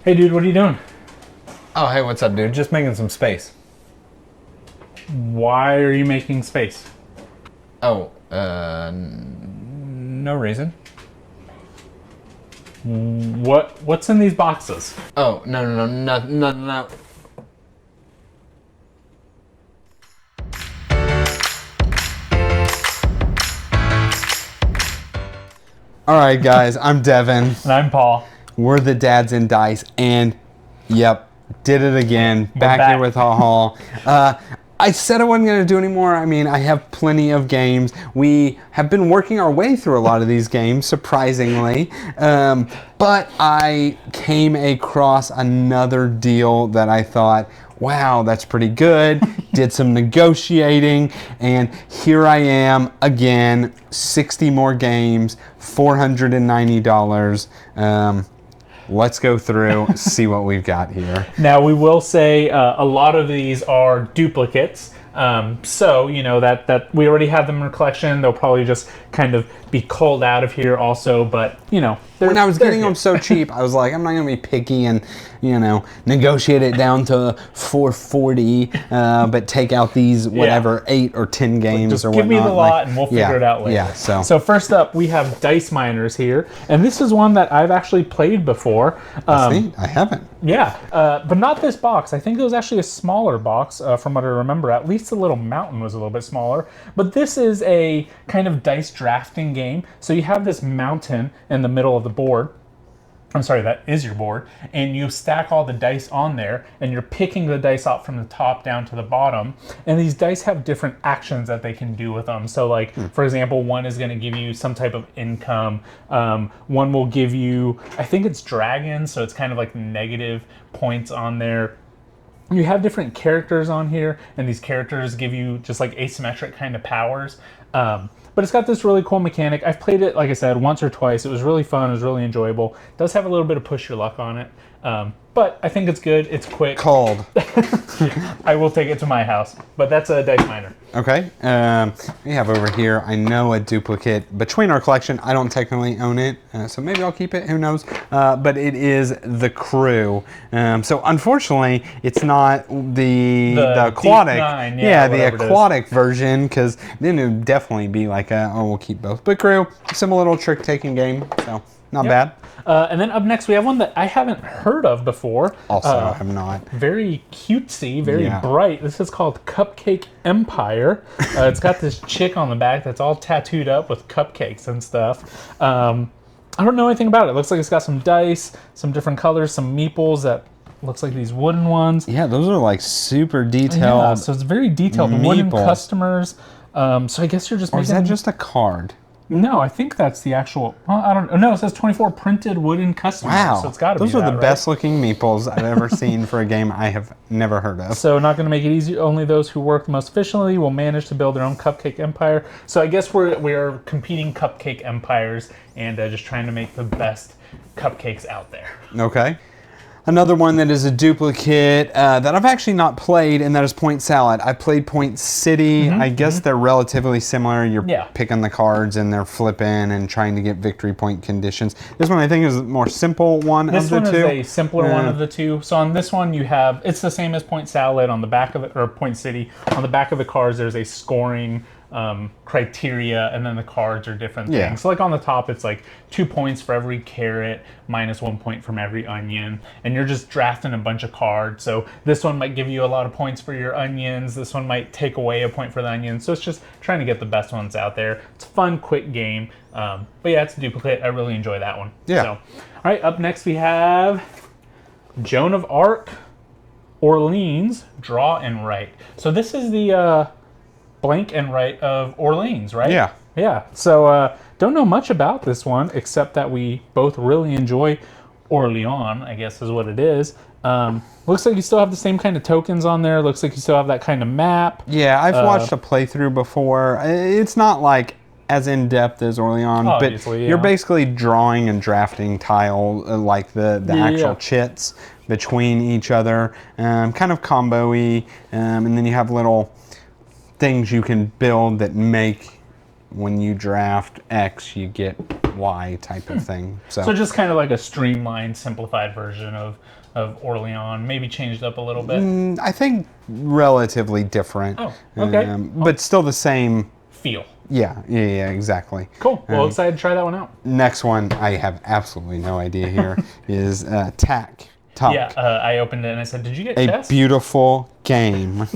Hey dude, what are you doing? Oh, hey, what's up, dude? Just making some space. Why are you making space? Oh, no reason. What's in these boxes? Oh, no. All right, guys, I'm Devin. And I'm Paul. We're the Dads and Dice, and yep, did it again. Back here with Haul. I said I wasn't going to do anymore. I mean, I have plenty of games. We have been working our way through a lot of these games, surprisingly. But I came across another deal that I thought, wow, that's pretty good. Did some negotiating, and here I am again, 60 more games, $490. Let's go through, see what we've got here. Now, we will say a lot of these are duplicates. So, you know, that we already have them in our collection. They'll probably just kind of be culled out of here also. But, you know, when I was getting them so cheap, I was like, I'm not going to be picky and, you know, negotiate it down to $440, but take out these, whatever, 8 or 10 games just or whatnot. Give me the lot and we'll figure it out later. Yeah, so first up, we have Dice Miners here. And this is one that I've actually played before. See, I haven't. Yeah, but not this box. I think it was actually a smaller box from what I remember. At least the little mountain was a little bit smaller. But this is a kind of dice drafting game. So you have this mountain in the middle of the board. I'm sorry, that is your board. And you stack all the dice on there, and you're picking the dice out from the top down to the bottom. And these dice have different actions that they can do with them. So like, for example, one is going to give you some type of income. One will give you, I think it's dragons, so it's kind of like negative points on there. You have different characters on here, and these characters give you just like asymmetric kind of powers. But it's got this really cool mechanic. I've played it, like I said, once or twice. It was really fun. It was really enjoyable. It does have a little bit of push your luck on it. But I think it's good. It's quick. Cold. I will take it to my house. But that's a Dice Miner. Okay. We have over here, I know, a duplicate between our collection. I don't technically own it, so maybe I'll keep it. Who knows? But it is The Crew. So unfortunately, it's not the aquatic. The aquatic version, because then it would definitely be like we'll keep both. But Crew, similar little trick-taking game, so not bad. And then up next, we have one that I haven't heard of before. Also, I have not. Very cutesy, very bright. This is called Cupcake Empire. It's got this chick on the back that's all tattooed up with cupcakes and stuff. I don't know anything about it. It looks like it's got some dice, some different colors, some meeples that looks like these wooden ones. Yeah, those are like super detailed. Yeah, so it's very detailed. Meeple. Wooden customers. So I guess you're just making... Or is that just a card? No, I think that's the actual... Well, I don't know. No, it says 24 printed wooden customers. Wow. So it's got to be Those are the best looking meeples I've ever seen for a game I have never heard of. So not going to make it easy. Only those who work most efficiently will manage to build their own cupcake empire. So I guess we're competing cupcake empires and just trying to make the best cupcakes out there. Okay. Another one that is a duplicate that I've actually not played, and that is Point Salad. I played Point City. I guess they're relatively similar. You're picking the cards and they're flipping and trying to get victory point conditions. This one I think is a more simple one of the two. This one is a simpler one of the two. So on this one you have, it's the same as Point Salad on the back of it, or Point City. On the back of the cards there's a scoring criteria, and then the cards are different things. So like on the top it's like 2 points for every carrot, minus 1 point from every onion, and you're just drafting a bunch of cards. So this one might give you a lot of points for your onions, this one might take away a point for the onions. So it's just trying to get the best ones out there. It's a fun, quick game. But yeah, it's a duplicate. I really enjoy that one. So, all right, up next we have Joan of Arc, Orleans, Draw and Write. So this is the blank and write of Orleans, right? Yeah. So don't know much about this one except that we both really enjoy Orleans, I guess is what it is. Looks like you still have the same kind of tokens on there. Looks like you still have that kind of map. Yeah, I've watched a playthrough before. It's not like as in-depth as Orleans, but you're basically drawing and drafting tile like the actual chits between each other, kind of combo-y, and then you have little things you can build that make, when you draft X, you get Y type of thing. So just kind of like a streamlined, simplified version of Orleans, maybe changed up a little bit. I think relatively different. Oh, okay. But still the same Feel. Yeah, exactly. Cool. Well, excited to try that one out. Next one, I have absolutely no idea here, is Tack. Yeah, I opened it and I said, did you get chess? A beautiful game.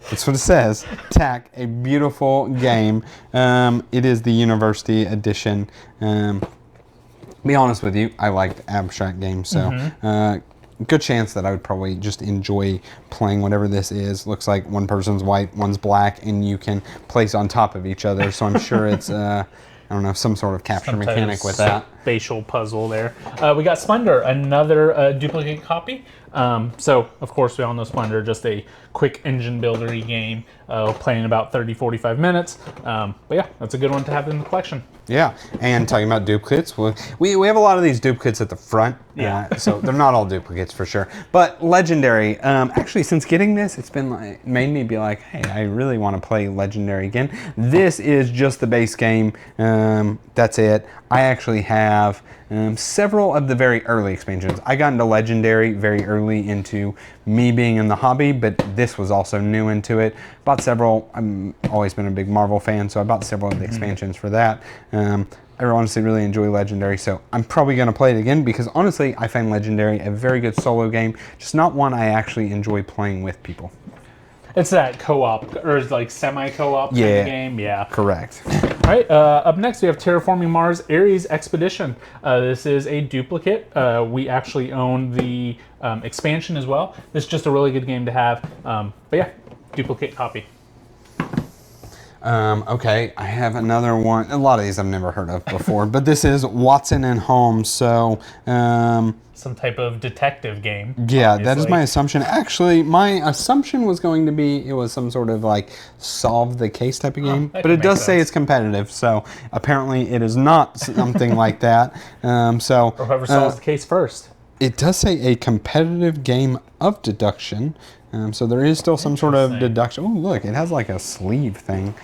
That's what it says. Tack, a beautiful game. It is the university edition. Be honest with you, I like abstract games, so good chance that I would probably just enjoy playing whatever this is. Looks like one person's white, one's black, and you can place on top of each other. So I'm sure it's I don't know, some sort of capture mechanic with that. Spatial puzzle there. We got Splendor, another duplicate copy. So, of course, we all know Splendor, just a quick engine builder-y game, playing about 30-45 minutes. But yeah, that's a good one to have in the collection. Yeah, and talking about duplicates, we have a lot of these duplicates at the front. Yeah. So they're not all duplicates for sure. But Legendary, actually, since getting this, it's been made me be like, hey, I really want to play Legendary again. This is just the base game. That's it. I actually have several of the very early expansions. I got into Legendary very early into me being in the hobby, but this was also new into it. Bought several. I've always been a big Marvel fan, so I bought several of the expansions for that. I honestly really enjoy Legendary, so I'm probably going to play it again because honestly, I find Legendary a very good solo game, just not one I actually enjoy playing with people. It's that co-op, or like semi-co-op kind of game. Yeah, correct. All right, up next we have Terraforming Mars Ares Expedition. This is a duplicate. We actually own the expansion as well. This is just a really good game to have. But yeah, duplicate copy. Okay, I have another one. A lot of these I've never heard of before, but this is Watson and Holmes. So, some type of detective game. Yeah, obviously. That is my assumption. Actually, my assumption was going to be it was some sort of like solve the case type of game, but it does say it's competitive. So apparently, it is not something like that. Or whoever solves the case first. It does say a competitive game of deduction. So there is still some sort of deduction. Oh, look, it has like a sleeve thing.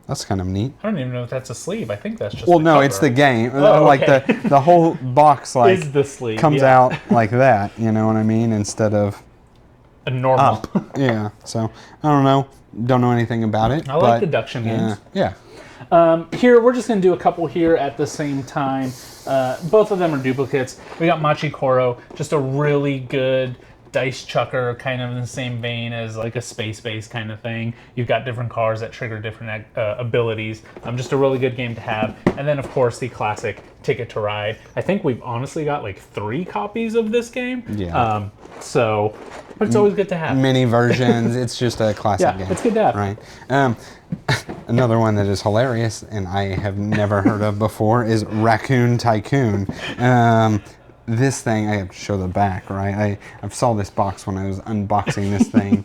That's kind of neat. I don't even know if that's a sleeve. I think that's just the cover. It's the game. Oh, like okay. the whole box like is the sleeve, comes out like that, you know what I mean? Instead of a normal. Up. Yeah. So I don't know. Don't know anything about it. I like deduction games. Yeah. Here, we're just going to do a couple here at the same time. Both of them are duplicates. We got Machi Koro, just a really good dice chucker, kind of in the same vein as like a space-based kind of thing. You've got different cards that trigger different abilities. Just a really good game to have. And then, of course, the classic Ticket to Ride. I think we've honestly got like 3 copies of this game. Yeah. But it's always good to have. Mini versions. It's just a classic game. It's good to have. Right. Another one that is hilarious and I have never heard of before is Raccoon Tycoon. This thing, I have to show the back, right? I saw this box when I was unboxing this thing.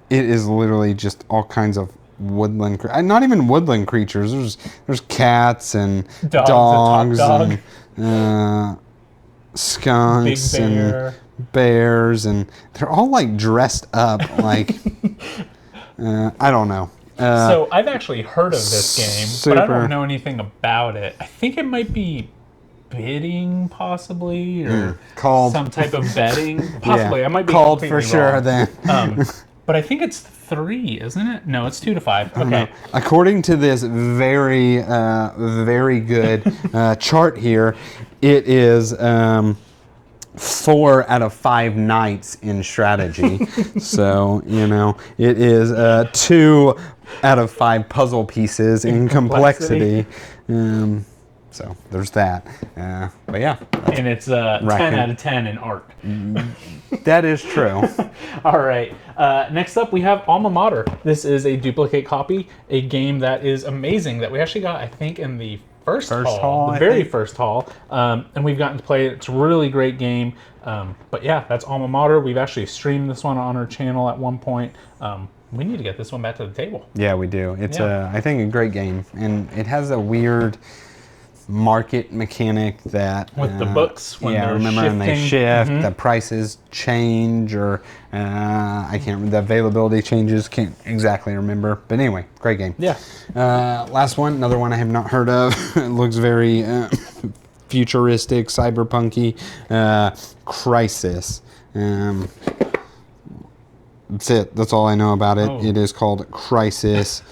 It is literally just all kinds of woodland, not even woodland creatures. There's cats and dogs and skunks and bears, and they're all like dressed up like, I don't know. So I've actually heard of this game, but I don't know anything about it. I think it might be bidding, possibly, or called some type of betting, possibly. I might be called for sure wrong. Then. But I think it's 3, isn't it? No, it's 2 to 5. Okay. According to this very, very good chart here, it is 4 out of 5 knights in strategy. So it is 2 out of 5 puzzle pieces in complexity. So there's that. But yeah. And it's 10 out of 10 in art. That is true. All right. Next up, we have Alma Mater. This is a duplicate copy, a game that is amazing that we actually got, I think, in the first haul, the very first haul. And we've gotten to play it. It's a really great game. But yeah, that's Alma Mater. We've actually streamed this one on our channel at one point. We need to get this one back to the table. Yeah, we do. It's I think a great game, and it has a weird. market mechanic that with the books when they're remember shifting. when they shift, the prices change, or I can't remember, the availability changes. Can't exactly remember, but anyway, great game. Yeah. Last one, another one I have not heard of. It looks very futuristic, cyberpunky. Crisis. That's it. That's all I know about it. It is called Crisis.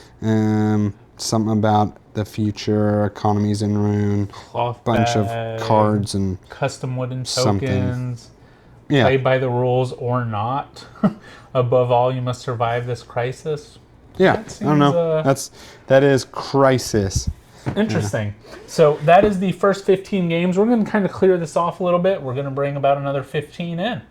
Something about the future, economies in ruin, bunch of cards and custom wooden something. tokens. Yeah. Play by the rules or not. Above all, you must survive this crisis. Yeah, Seems, I don't know. That is Crisis. Interesting. So that is the first 15 games. We're going to kind of clear this off a little bit. We're going to bring about another 15 in.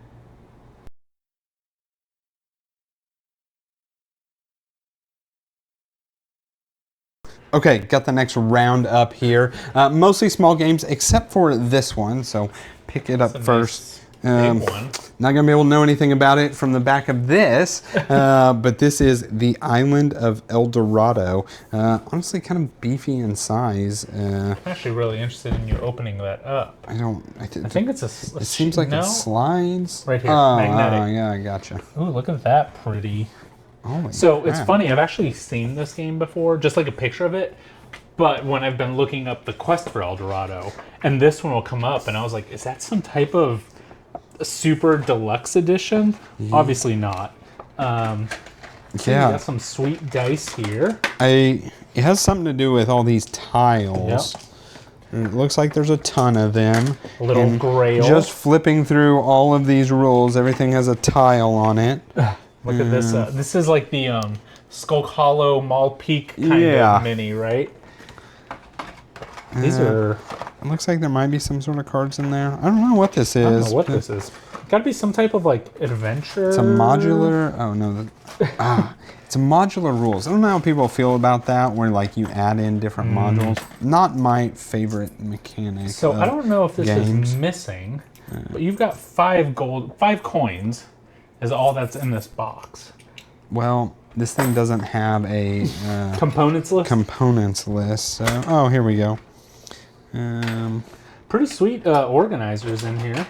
Okay, got the next round up here. Mostly small games, except for this one. So pick it up first. Nice big one. Not going to be able to know anything about it from the back of this, but this is the Island of El Dorado. Honestly, kind of beefy in size. I'm actually really interested in you opening that up. I think it's a it seems like it slides. Right here, magnetic. Yeah, I gotcha. Ooh, look at that pretty. Holy so crap. It's funny, I've actually seen this game before, just like a picture of it, but when I've been looking up the quest for El Dorado, and this one will come up, and I was like, is that some type of super deluxe edition? Obviously not. So you got some sweet dice here. It has something to do with all these tiles. Yep. It looks like there's a ton of them. A little grail. Just flipping through all of these rules, everything has a tile on it. Look at this. This is like the Skulk Hollow Mall Peak kind of mini, right? These are... It looks like there might be some sort of cards in there. I don't know what this is. I don't know what this is. Got to be some type of like adventure. It's a modular... Oh, no. It's a modular rules. I don't know how people feel about that, where like you add in different modules. Not my favorite mechanic. So I don't know if this is missing, but you've got 5 coins is all that's in this box. Well, this thing doesn't have a components list. So, oh, here we go. Pretty sweet organizers in here.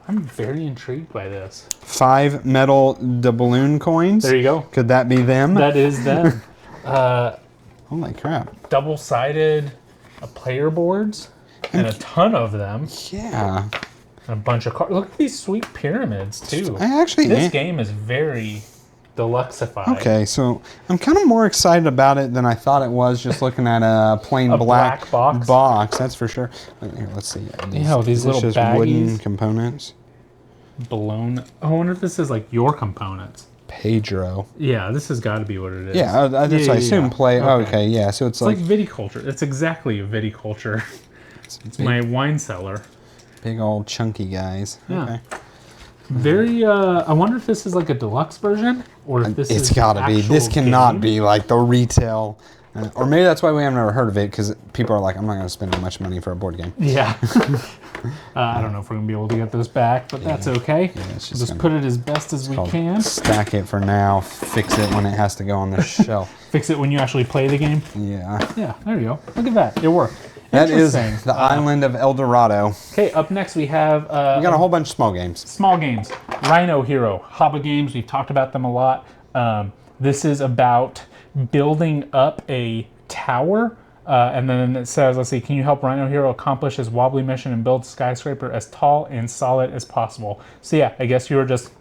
I'm very intrigued by this. 5 metal doubloon coins. There you go. Could that be them? That is them. Holy crap. Double-sided player boards and a ton of them. Yeah. And a bunch of cards. Look at these sweet pyramids, too. This game is very deluxeified. Okay, so I'm kind of more excited about it than I thought it was just looking at a plain black box. That's for sure. Here, let's see. These little just baggies. Wooden components. Blown. I wonder if this is like your components. Pedro. Yeah, this has got to be what it is. Yeah, that's what I assume. Play. Okay, yeah. So it's like viticulture. It's exactly a viticulture. It's my wine cellar. Big old chunky guys. Yeah. Okay. Very. I wonder if this is like a deluxe version, or if this is. It's got to be. This cannot be like the retail. Or maybe that's why we have never heard of it, because people are like, I'm not going to spend that much money for a board game. Yeah. I don't know if we're going to be able to get this back, but that's okay. Yeah, just put it as best as we can. Stack it for now. Fix it when it has to go on the shelf. Fix it when you actually play the game? Yeah. Yeah, there you go. Look at that. It worked. That is the Island of El Dorado. Okay, up next we have... we got a whole bunch of small games. Small games. Rhino Hero. Haba games. We've talked about them a lot. This is about building up a tower, and then it says, let's see, can you help Rhino Hero accomplish his wobbly mission and build skyscraper as tall and solid as possible? So yeah, I guess you were just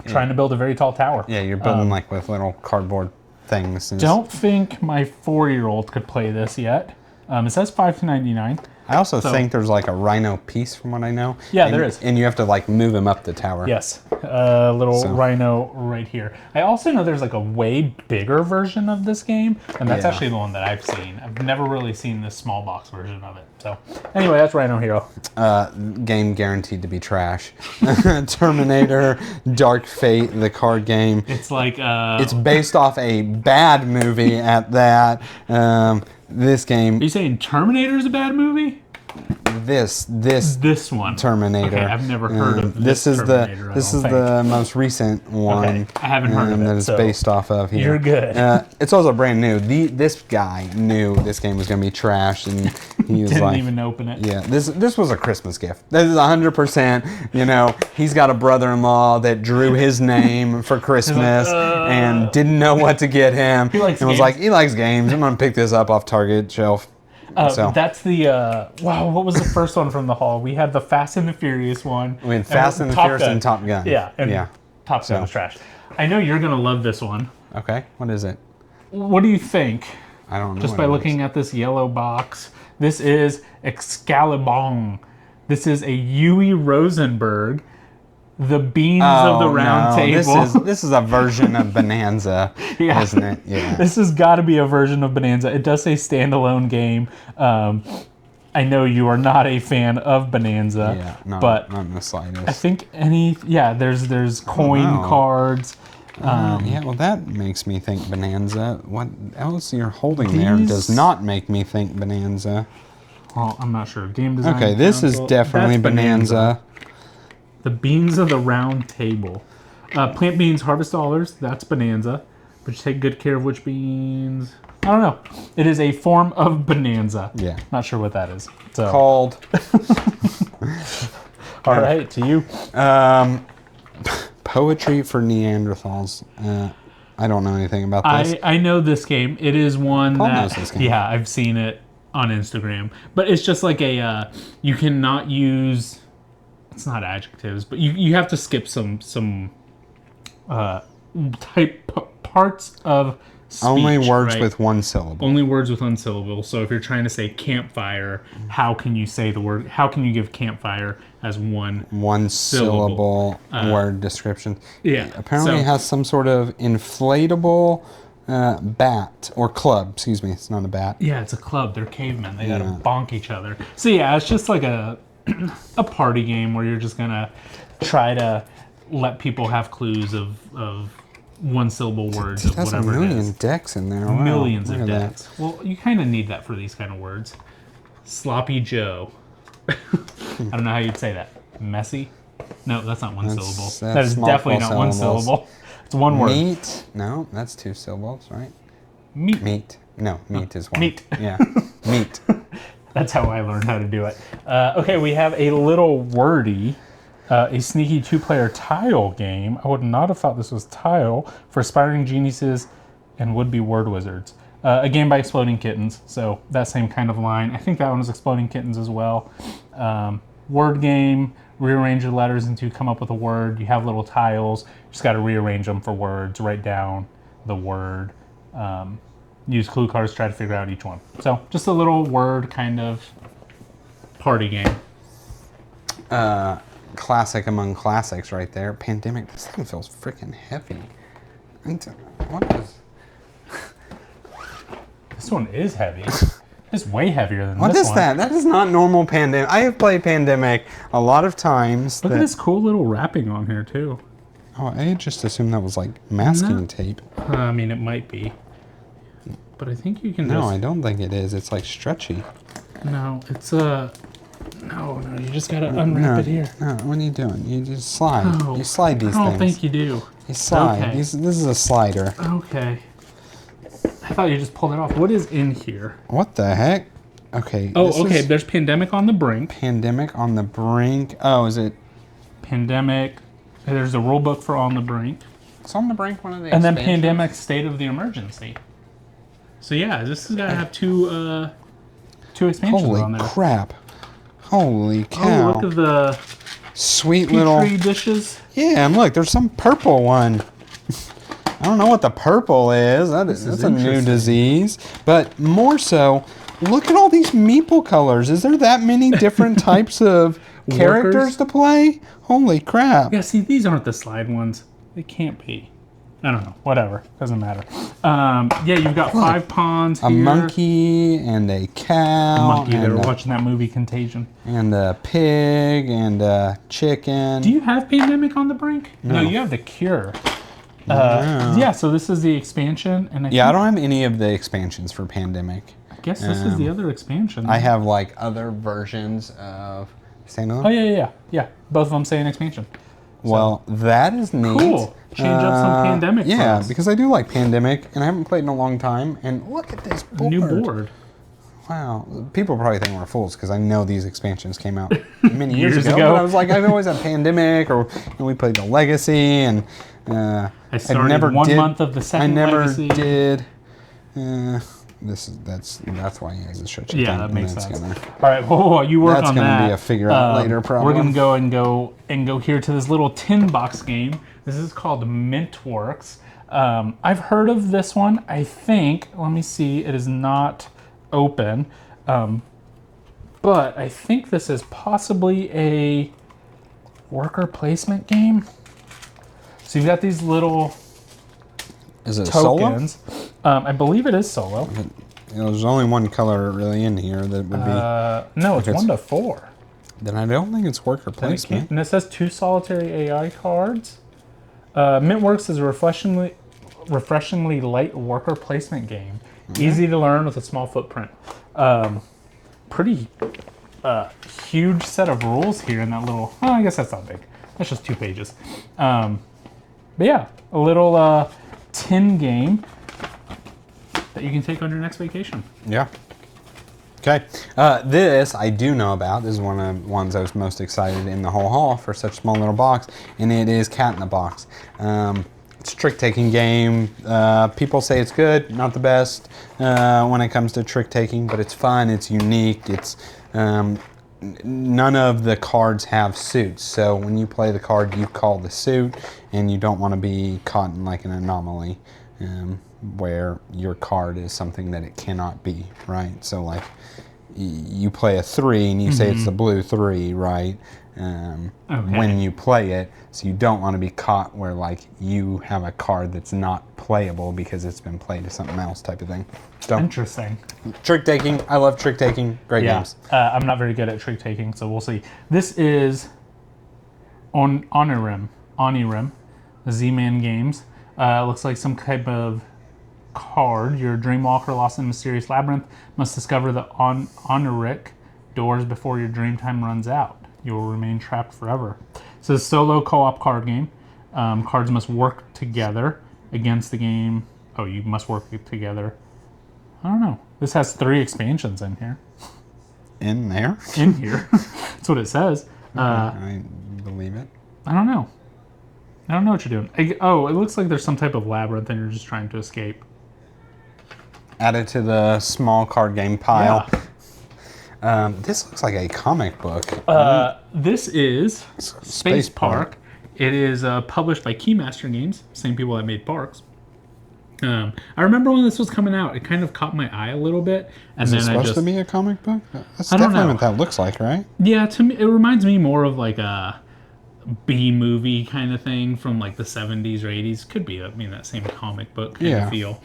trying to build a very tall tower. Yeah, you're building like with little cardboard things. Don't think my 4-year-old could play this yet. It says $5.99. I also think there's like a rhino piece from what I know. Yeah, there is. And you have to like move him up the tower. Yes, little rhino right here. I also know there's like a way bigger version of this game, and that's actually the one that I've seen. I've never really seen this small box version of it. So anyway, that's Rhino Hero. Game guaranteed to be trash. Terminator, Dark Fate, the card game. It's like... it's based off a bad movie at that. This game... Are you saying Terminator's a bad movie? this one. Terminator. Okay, I've never heard of this Terminator. This is the most recent one. Okay, I haven't heard of it. That it's based off of here. You're good. It's also brand new. This guy knew this game was going to be trash, and he was Didn't even open it. Yeah, this was a Christmas gift. This is 100%. You know, he's got a brother-in-law that drew his name for Christmas and didn't know what to get him. He likes and was games. like, he likes games. I'm going to pick this up off Target shelf. So. That's the wow. What was the first one from the haul? We had the Fast and the Furious one. We had Fast and the Furious and Top Gun. Yeah, and Top Gun was trash. I know you're gonna love this one. Okay, what is it? What do you think? I don't know. Just by looking at this yellow box, this is Excalibur. This is a Yui Rosenberg. The Beans of the Round Table. This is a version of Bonanza, isn't it? Yeah. This has got to be a version of Bonanza. It does say standalone game. I know you are not a fan of Bonanza, but not in the slightest. I think there's coin cards. Well, that makes me think Bonanza. What else you're holding there does not make me think Bonanza. Well, I'm not sure. Game design. Okay, this is definitely Bonanza. The Beans of the Round Table. Plant beans, harvest dollars. That's Bonanza. But you take good care of which beans. I don't know. It is a form of Bonanza. Yeah. Not sure what that is. So. Called. All right, to you. Poetry for Neanderthals. I don't know anything about this. I know this game. It is one Paul that. knows this game. Yeah, I've seen it on Instagram. But it's just like a. You cannot use. It's not adjectives, but you have to skip some parts of speech. Only words with one syllable. Only words with one syllable. So if you're trying to say campfire, how can you say the word? How can you give campfire as one syllable word description? Yeah. Apparently it has some sort of inflatable bat or club. Excuse me, it's not a bat. Yeah, it's a club. They're cavemen. They gotta bonk each other. So yeah, it's just like a party game where you're just gonna try to let people have clues of one syllable words of whatever it is. There's a million decks in there. Wow, millions of decks. Well, you kind of need that for these kind of words. Sloppy Joe. I don't know how you'd say that. Messy? No, that's not one syllable. That is definitely not one syllable. It's one word. Meat? No, that's two syllables, right? Meat. No, meat is one. Meat. Yeah, meat. That's how I learned how to do it. Okay, we have a little wordy, a sneaky two-player tile game. I would not have thought this was tile for aspiring geniuses and would-be word wizards. A game by Exploding Kittens, so that same kind of line. I think that one was Exploding Kittens as well. Word game, rearrange the letters into come up with a word. You have little tiles. You just got to rearrange them for words. Write down the word. Use clue cards to try to figure out each one. So just a little word kind of party game. Classic among classics right there. Pandemic. This thing feels freaking heavy. What is... This one is heavy. It's way heavier than what this is one. that? That is not normal Pandemic. I have played Pandemic a lot of times. Look at this cool little wrapping on here too. Oh, I just assumed that was like masking tape. I mean, it might be. But I think you can No, I don't think it is. It's like stretchy. No, it's no, you just gotta unwrap it here. No, what are you doing? You just slide. No, you slide these things. I don't think you do. You slide. Okay. This is a slider. Okay. I thought you just pulled it off. What is in here? What the heck? Okay. Oh, okay. There's Pandemic on the Brink. Pandemic on the Brink. Oh, is it? Pandemic. There's a rule book for On the Brink. It's on the Brink, one of the And then Pandemic State of the Emergency. So yeah, this has got to have two expansions on there. Holy crap. Holy cow. Oh, look at the sweet Petri little dishes. Yeah, and look, there's some purple one. I don't know what the purple is. That's a new disease. But more so, look at all these meeple colors. Is there that many different types of characters to play? Holy crap. Yeah, see, these aren't the slide ones. They can't be. I don't know. Whatever. Doesn't matter. Yeah, you've got 5 pawns here. A monkey and a cow. A monkey. They were watching that movie Contagion. And a pig and a chicken. Do you have Pandemic on the Brink? No, you have The Cure. Yeah, so this is the expansion. And I don't have any of the expansions for Pandemic. I guess this is the other expansion. I have like other versions of standalone. Oh yeah. Both of them say an expansion. Well, that is neat. Cool. Change up some Pandemic. Yeah, because I do like Pandemic, and I haven't played in a long time. And look at this board. New board. Wow. People probably think we're fools because I know these expansions came out many years ago. But I was like, I've always had Pandemic, or we played the Legacy, and I started one month of the second Legacy. did. That's why he has a stretch. Yeah, that makes sense. All right, you work on that. That's gonna be a figure out later problem. We're gonna go here to this little tin box game. This is called Mintworks. I've heard of this one. I think. Let me see. It is not open, but I think this is possibly a worker placement game. So you've got these little tokens. Solo? I believe it is solo. There's only one color really in here that would be. No, it's 1 to 4. Then I don't think it's worker placement. And it says 2 solitary AI cards. Mintworks is a refreshingly light worker placement game. Easy to learn with a small footprint. Pretty huge set of rules here in that little. Oh, I guess that's not big. That's just 2 pages. But yeah, a little tin game that you can take on your next vacation. Yeah. Okay. This I do know about. This is one of the ones I was most excited in the whole haul for such a small little box, and it is Cat in the Box. It's a trick-taking game. People say it's good, not the best when it comes to trick-taking, but it's fun, it's unique, it's none of the cards have suits, so when you play the card, you call the suit, and you don't want to be caught in like an anomaly where your card is something that it cannot be, right? So like you play a 3 and you say it's the blue 3, right? When you play it, so you don't want to be caught where like you have a card that's not playable because it's been played to something else type of thing. So, interesting. Trick taking, I love trick taking. Great games. I'm not very good at trick taking, so we'll see. This is Onirim, the Z-Man Games. Looks like some type of card. You're a dreamwalker lost in a mysterious labyrinth. Must discover the Oniric doors before your dream time runs out. You will remain trapped forever. It's a solo co-op card game. Cards must work together against the game. Oh, you must work together. I don't know. This has 3 expansions in here. In there? In here. That's what it says. I believe it. I don't know. I don't know what you're doing. It looks like there's some type of labyrinth and you're just trying to escape. Add it to the small card game pile. Yeah. This looks like a comic book. This is Space Park. It is published by Keymaster Games, same people that made Parks. I remember when this was coming out, it kind of caught my eye a little bit. And is then it supposed to be a comic book? That's definitely what that looks like, right? Yeah, to me, it reminds me more of like a B-movie kind of thing from like the 70s or 80s. Could be, that same comic book kind of feel.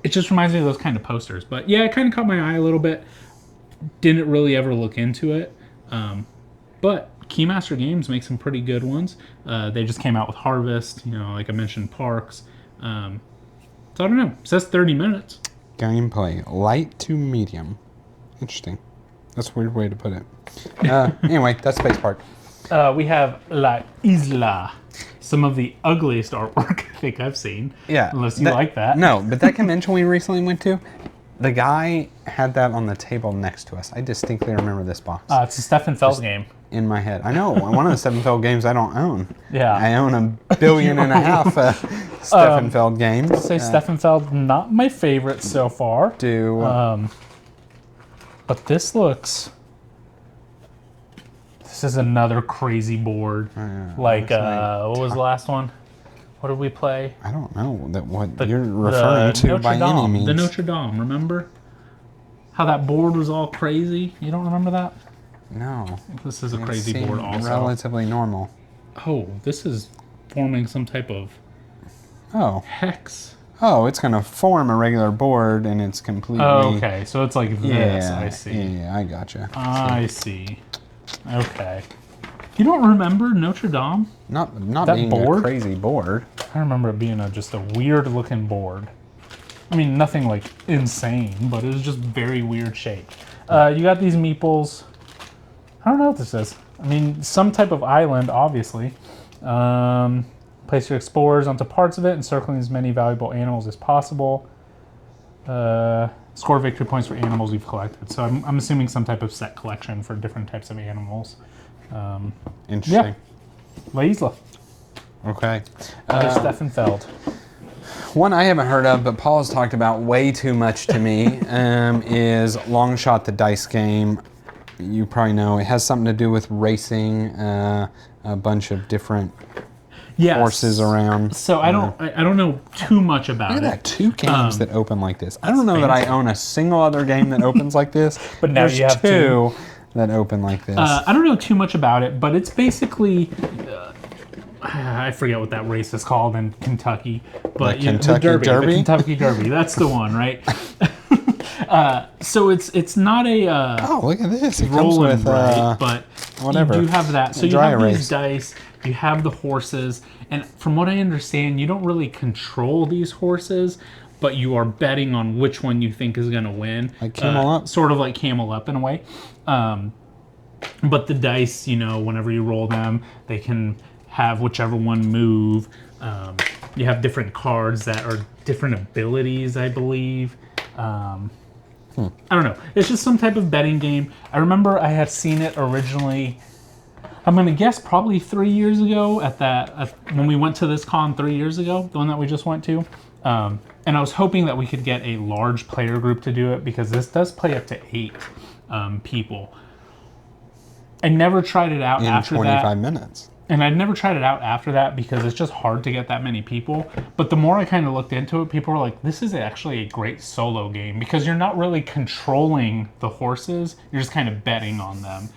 It just reminds me of those kind of posters. But yeah, it kind of caught my eye a little bit. Didn't really ever look into it. But Keymaster Games makes some pretty good ones. They just came out with Harvest, like I mentioned, Parks. So I don't know. It says 30 minutes. Gameplay, light to medium. Interesting. That's a weird way to put it. Anyway, that's Space Park. We have La Isla. Some of the ugliest artwork I think I've seen. Yeah. Unless you like that. No, but that convention we recently went to, the guy had that on the table next to us. I distinctly remember this box. It's a Stefan Feld game. In my head. I know. One of the Stefan Feld games I don't own. Yeah. I own $1.5 billion Stefan Feld games. I'll say Stefan Feld, not my favorite so far. But this looks... This is another crazy board. What was the last one? What did we play? I don't know what you're referring to by any means. The Notre Dame, remember? How that board was all crazy? You don't remember that? No. This is a crazy board also. Relatively normal. Oh, this is forming some type of hex. Oh, it's going to form a regular board and it's completely... Oh, okay. So it's like this. I see. Yeah, I gotcha. I see. Okay. You don't remember Notre Dame? Not that being board? a crazy board. I remember it being just a weird looking board. I mean, nothing like insane, but it was just very weird shape. You got these meeples. I don't know what this is. I mean, some type of island, obviously. Place your explorers onto parts of it, encircling as many valuable animals as possible. Score victory points for animals you've collected. So I'm assuming some type of set collection for different types of animals. Interesting. Yeah. La Isla. Okay. Steffenfeld. One I haven't heard of, but Paul has talked about way too much to me, is Long Shot the Dice game. You probably know it has something to do with racing, a bunch of different horses around. So I don't know too much about it. Look at that, 2 games that open like this. I don't know that I own a single other game that opens like this, but now there's you have 2 that open like this. I don't know too much about it, but it's basically I forget what that race is called in Kentucky, but the Kentucky Derby. The Kentucky Derby. That's the one, right? So it's not a oh, look at this! It comes with but whatever. You do have that. So you Dry have erase. these dice. You have the horses, and from what I understand, you don't really control these horses, but you are betting on which one you think is going to win. Like Camel Up? Sort of like Camel Up in a way. But the dice, whenever you roll them, they can have whichever one move. You have different cards that are different abilities, I believe. I don't know. It's just some type of betting game. I remember I had seen it originally, I'm going to guess probably 3 years ago when we went to this con 3 years ago, the one that we just went to. And I was hoping that we could get a large player group to do it because this does play up to 8 people. I never tried it out after that. In 25 minutes. And I'd never tried it out after that because it's just hard to get that many people. But the more I kind of looked into it, people were like, this is actually a great solo game because you're not really controlling the horses. You're just kind of betting on them.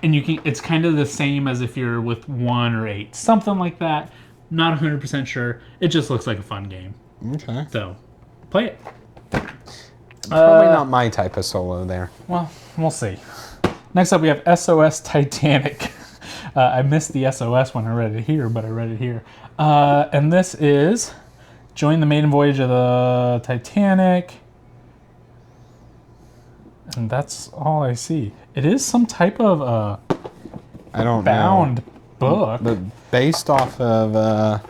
And it's kind of the same as if you're with 1 or 8. Something like that. Not 100% sure. It just looks like a fun game. Okay. So, play it. Probably not my type of solo there. Well, we'll see. Next up, we have SOS Titanic. I missed the SOS when I read it here, but I read it here. And this is join the maiden voyage of the Titanic. And that's all I see. It is some type of I don't bound know. book. But based off that,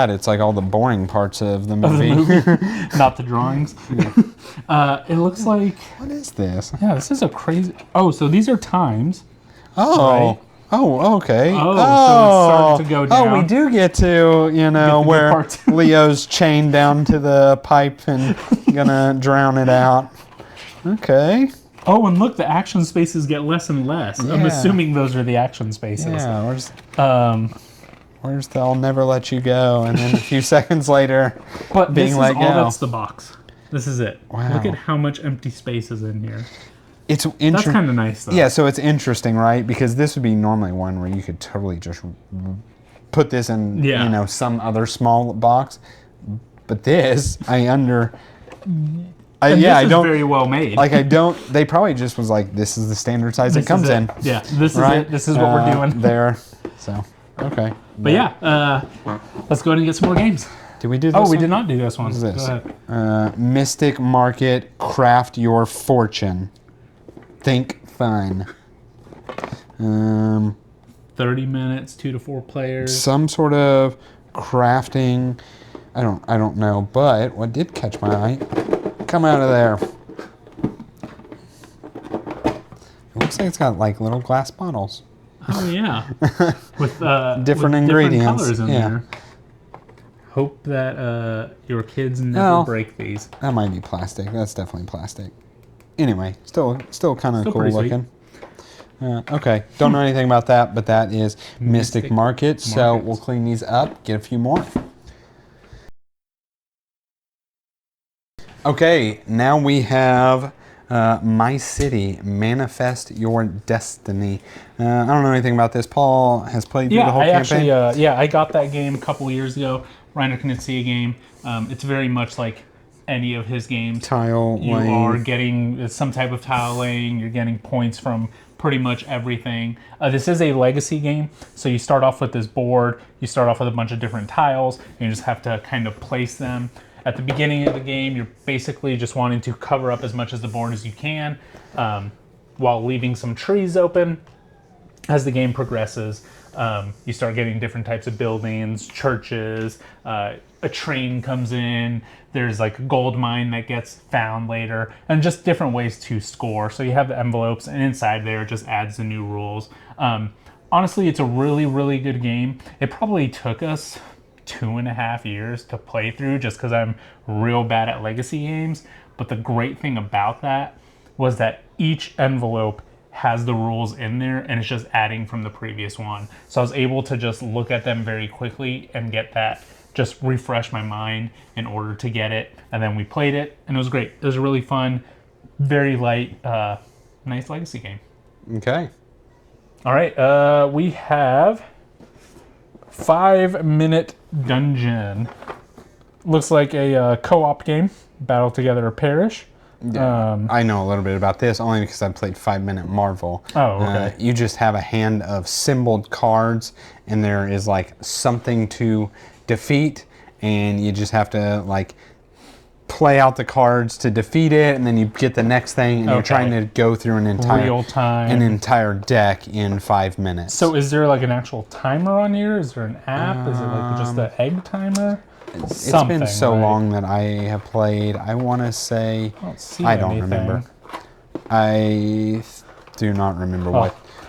it's like all the boring parts of the movie. Not the drawings. It looks like... What is this? Yeah, this is a crazy... Oh, so these are times. Oh. Right? Oh, okay. So it's starting to go down. Oh, we do get to, where Leo's chained down to the pipe and gonna drown it out. Okay. Oh, and look, the action spaces get less and less. Yeah. I'm assuming those are the action spaces. Yeah, where's the I'll never let you go? And then a few seconds later, being let go. That's the box. This is it. Wow. Look at how much empty space is in here. It's That's kind of nice, though. Yeah, so it's interesting, right? Because this would be normally one where you could totally just put this in, some other small box. But this, I don't. Very well made. They probably just was like, this is the standard size it comes in. Yeah, this is it. This is what we're doing. There. So, okay. But let's go ahead and get some more games. Did we do this one? We did not do this one. What is this? Go ahead. Mystic Market, Craft Your Fortune. Think fun. 30 minutes, 2 to 4 players. Some sort of crafting. I don't know, but what did catch my eye? Come out of there. It looks like it's got like little glass bottles. Oh yeah, with different ingredients. Different colors in there. Hope that your kids never break these. That might be plastic. That's definitely plastic. Anyway, still kind of cool looking. Okay, don't know anything about that, but that is Mystic Market. So we'll clean these up, get a few more. Okay, now we have My City, Manifest Your Destiny. I don't know anything about this. Paul has played through the whole campaign. I got that game a couple years ago. Reiner Knizia game. It's very much like any of his games, Tile you laying. are getting some type of tile laying. You're getting points from pretty much everything. This is a legacy game, so you start off with this board. You start off with a bunch of different tiles, and you just have to kind of place them. At the beginning of the game, you're basically just wanting to cover up as much of the board as you can, while leaving some trees open. As the game progresses, you start getting different types of buildings, churches, a train comes in, there's like a gold mine that gets found later, and just different ways to score. So you have the envelopes, and inside there it just adds the new rules. Honestly, it's a really, really good game. It probably took us 2.5 years to play through just because I'm real bad at legacy games. But the great thing about that was that each envelope has the rules in there, and it's just adding from the previous one. So I was able to just look at them very quickly and get that, just refresh my mind in order to get it. And then we played it, and it was great. It was really fun, very light, nice legacy game. Okay. All right, we have 5 Minute Dungeon. Looks like a co-op game, Battle Together or Perish. I know a little bit about this only because I played 5 Minute Marvel. Oh, okay. You just have a hand of symboled cards, and there is like something to defeat, and you just have to like play out the cards to defeat it, and then you get the next thing, and you're trying to go through an entire deck in 5 minutes. So is there like an actual timer on here? Is there an app? Is it like just the egg timer? It's been so long that I have played. I want to say I don't remember. I do not remember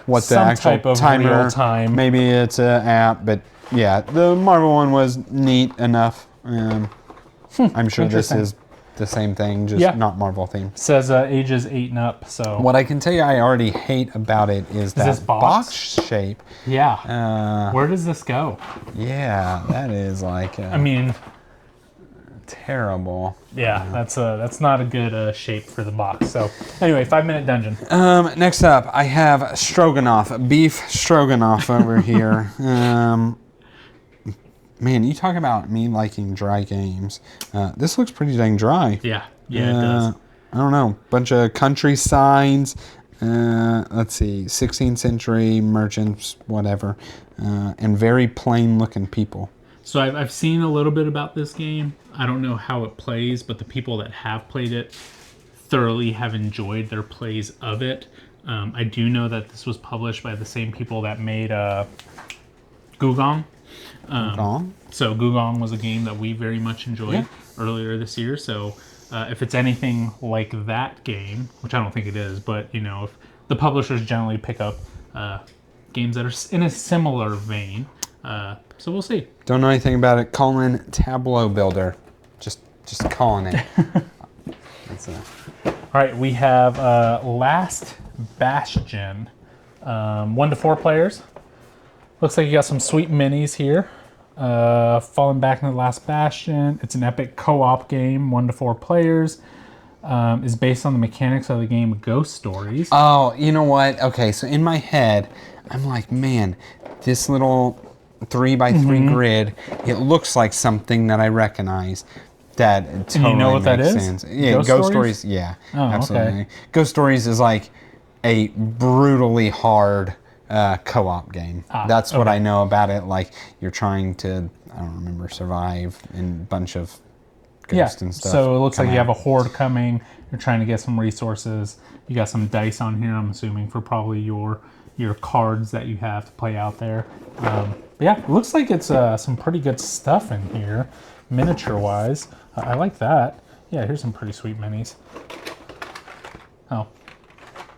what the actual type of timer. Real time. Maybe it's an app, but yeah, the Marvel one was neat enough. I'm sure this is the same thing, just not Marvel themed. It says ages 8 and up. So what I can tell you I already hate about it is that box shape. Yeah. Where does this go? Yeah, that is like. I mean, terrible. Yeah, that's not a good shape for the box. So anyway, 5 Minute Dungeon. Next up, I have stroganoff, beef stroganoff over here. Man, you talk about me liking dry games. This looks pretty dang dry. Yeah, it does. I don't know. Bunch of country signs. Let's see, 16th century merchants, whatever, and very plain looking people. So I've seen a little bit about this game. I don't know how it plays, but the people that have played it thoroughly have enjoyed their plays of it. I do know that this was published by the same people that made Gugong. So Gugong was a game that we very much enjoyed earlier this year. So if it's anything like that game, which I don't think it is, but you know, if the publishers generally pick up games that are in a similar vein, so we'll see. Don't know anything about it. Calling Tableau Builder, just calling it. All right, we have Last Bastion, 1 to 4 players. Looks like you got some sweet minis here. Falling back into Last Bastion. It's an epic co-op game, 1 to 4 players. Is based on the mechanics of the game Ghost Stories. Oh, you know what? Okay, so in my head, I'm like, man, this little 3x3 grid, it looks like something that I recognize. That totally you know what makes that is? sense. Yeah, Ghost Stories? Yeah, absolutely. Okay. Ghost Stories is like a brutally hard co-op game. That's what I know about it. Like, you're trying to, I don't remember, survive in a bunch of ghosts and stuff. So it looks like you have a horde coming. You're trying to get some resources. You got some dice on here, I'm assuming, for probably your cards that you have to play out there. But yeah, it looks like it's some pretty good stuff in here, miniature-wise. I like that. Yeah, here's some pretty sweet minis. Oh.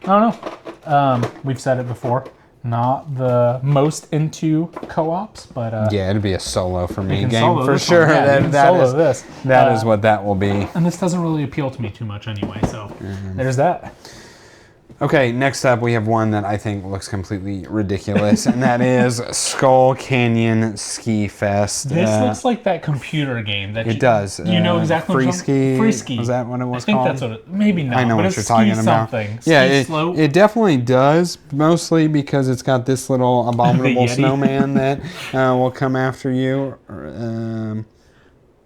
I don't know. We've said it before. Not the most into co-ops, but yeah, it'd be a solo for me game for sure. Yeah, that is what that will be. And this doesn't really appeal to me too much anyway, so there's that. Okay, next up we have one that I think looks completely ridiculous, and that is Skull Canyon Ski Fest. This looks like that computer game that it does. You know exactly Free Ski. Free Ski. Was that what it was I think called? that's what it. Maybe not. I know but what you're talking about. Yeah, it definitely does. Mostly because it's got this little abominable snowman that will come after you.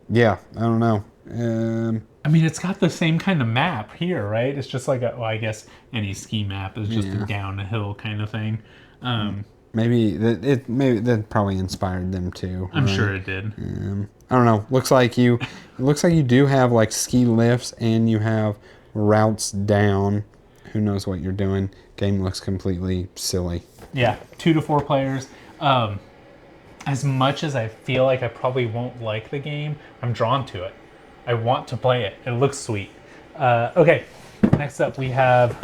Yeah, I don't know. I mean, it's got the same kind of map here, right? It's just like I guess any ski map is just a down a hill kind of thing. Maybe that probably inspired them too. I'm sure it did. I don't know. Looks like you do have like ski lifts and you have routes down. Who knows what you're doing? Game looks completely silly. Yeah, 2 to 4 players. As much as I feel like I probably won't like the game, I'm drawn to it. I want to play it. It looks sweet. Okay, next up we have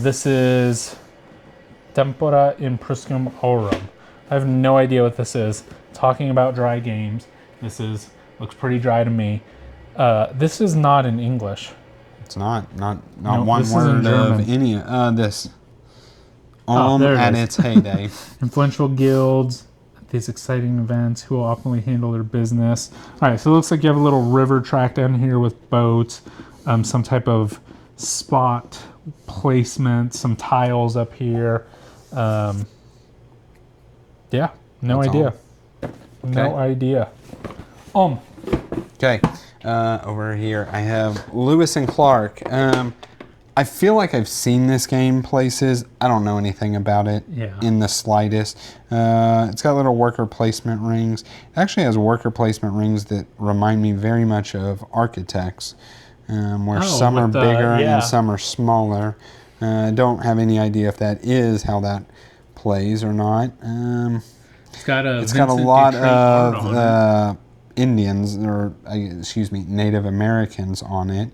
this is Tempora in Priscum Aurum. I have no idea what this is. Talking about dry games. Looks pretty dry to me. This is not in English. It's not Nope, one this is in word German. of any this. There it At is. its heyday. Influential guilds, these exciting events, who will optimally handle their business. All right, so it looks like you have a little river track down here with boats, some type of spot placement, some tiles up here. Yeah, no That's idea. all. No idea. Okay, over here I have Lewis and Clark. I feel like I've seen this game places. I don't know anything about it in the slightest. It's got little worker placement rings. It actually has worker placement rings that remind me very much of Architects, where some are bigger and some are smaller. Don't have any idea if that is how that plays or not. It's got a lot of Indians, or Native Americans on it.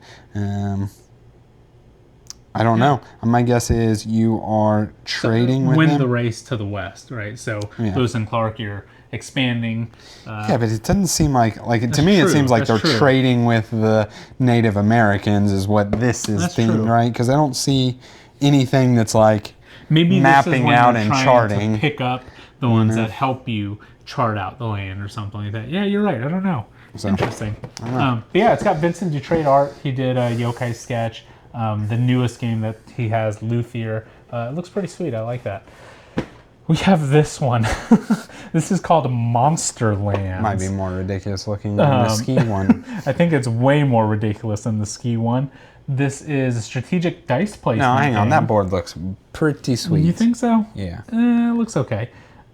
I don't know. My guess is you are trading with them. Win the race to the west, right? So Lewis and Clark, you're expanding. Yeah, but it doesn't seem like to me it seems like they're trading with the Native Americans is what this is themed, right? Because I don't see anything that's like maybe mapping out and charting. To pick up the ones that help you chart out the land or something like that. Yeah, you're right. I don't know. Interesting. But yeah, it's got Vincent Dutrait art. He did a yokai sketch. The newest game that he has, Luthier. It looks pretty sweet. I like that. We have this one. This is called Monsterland. Might be more ridiculous looking than the ski one. I think it's way more ridiculous than the ski one. This is a strategic dice placement. No, hang on. That board looks pretty sweet. You think so? Yeah. It looks okay.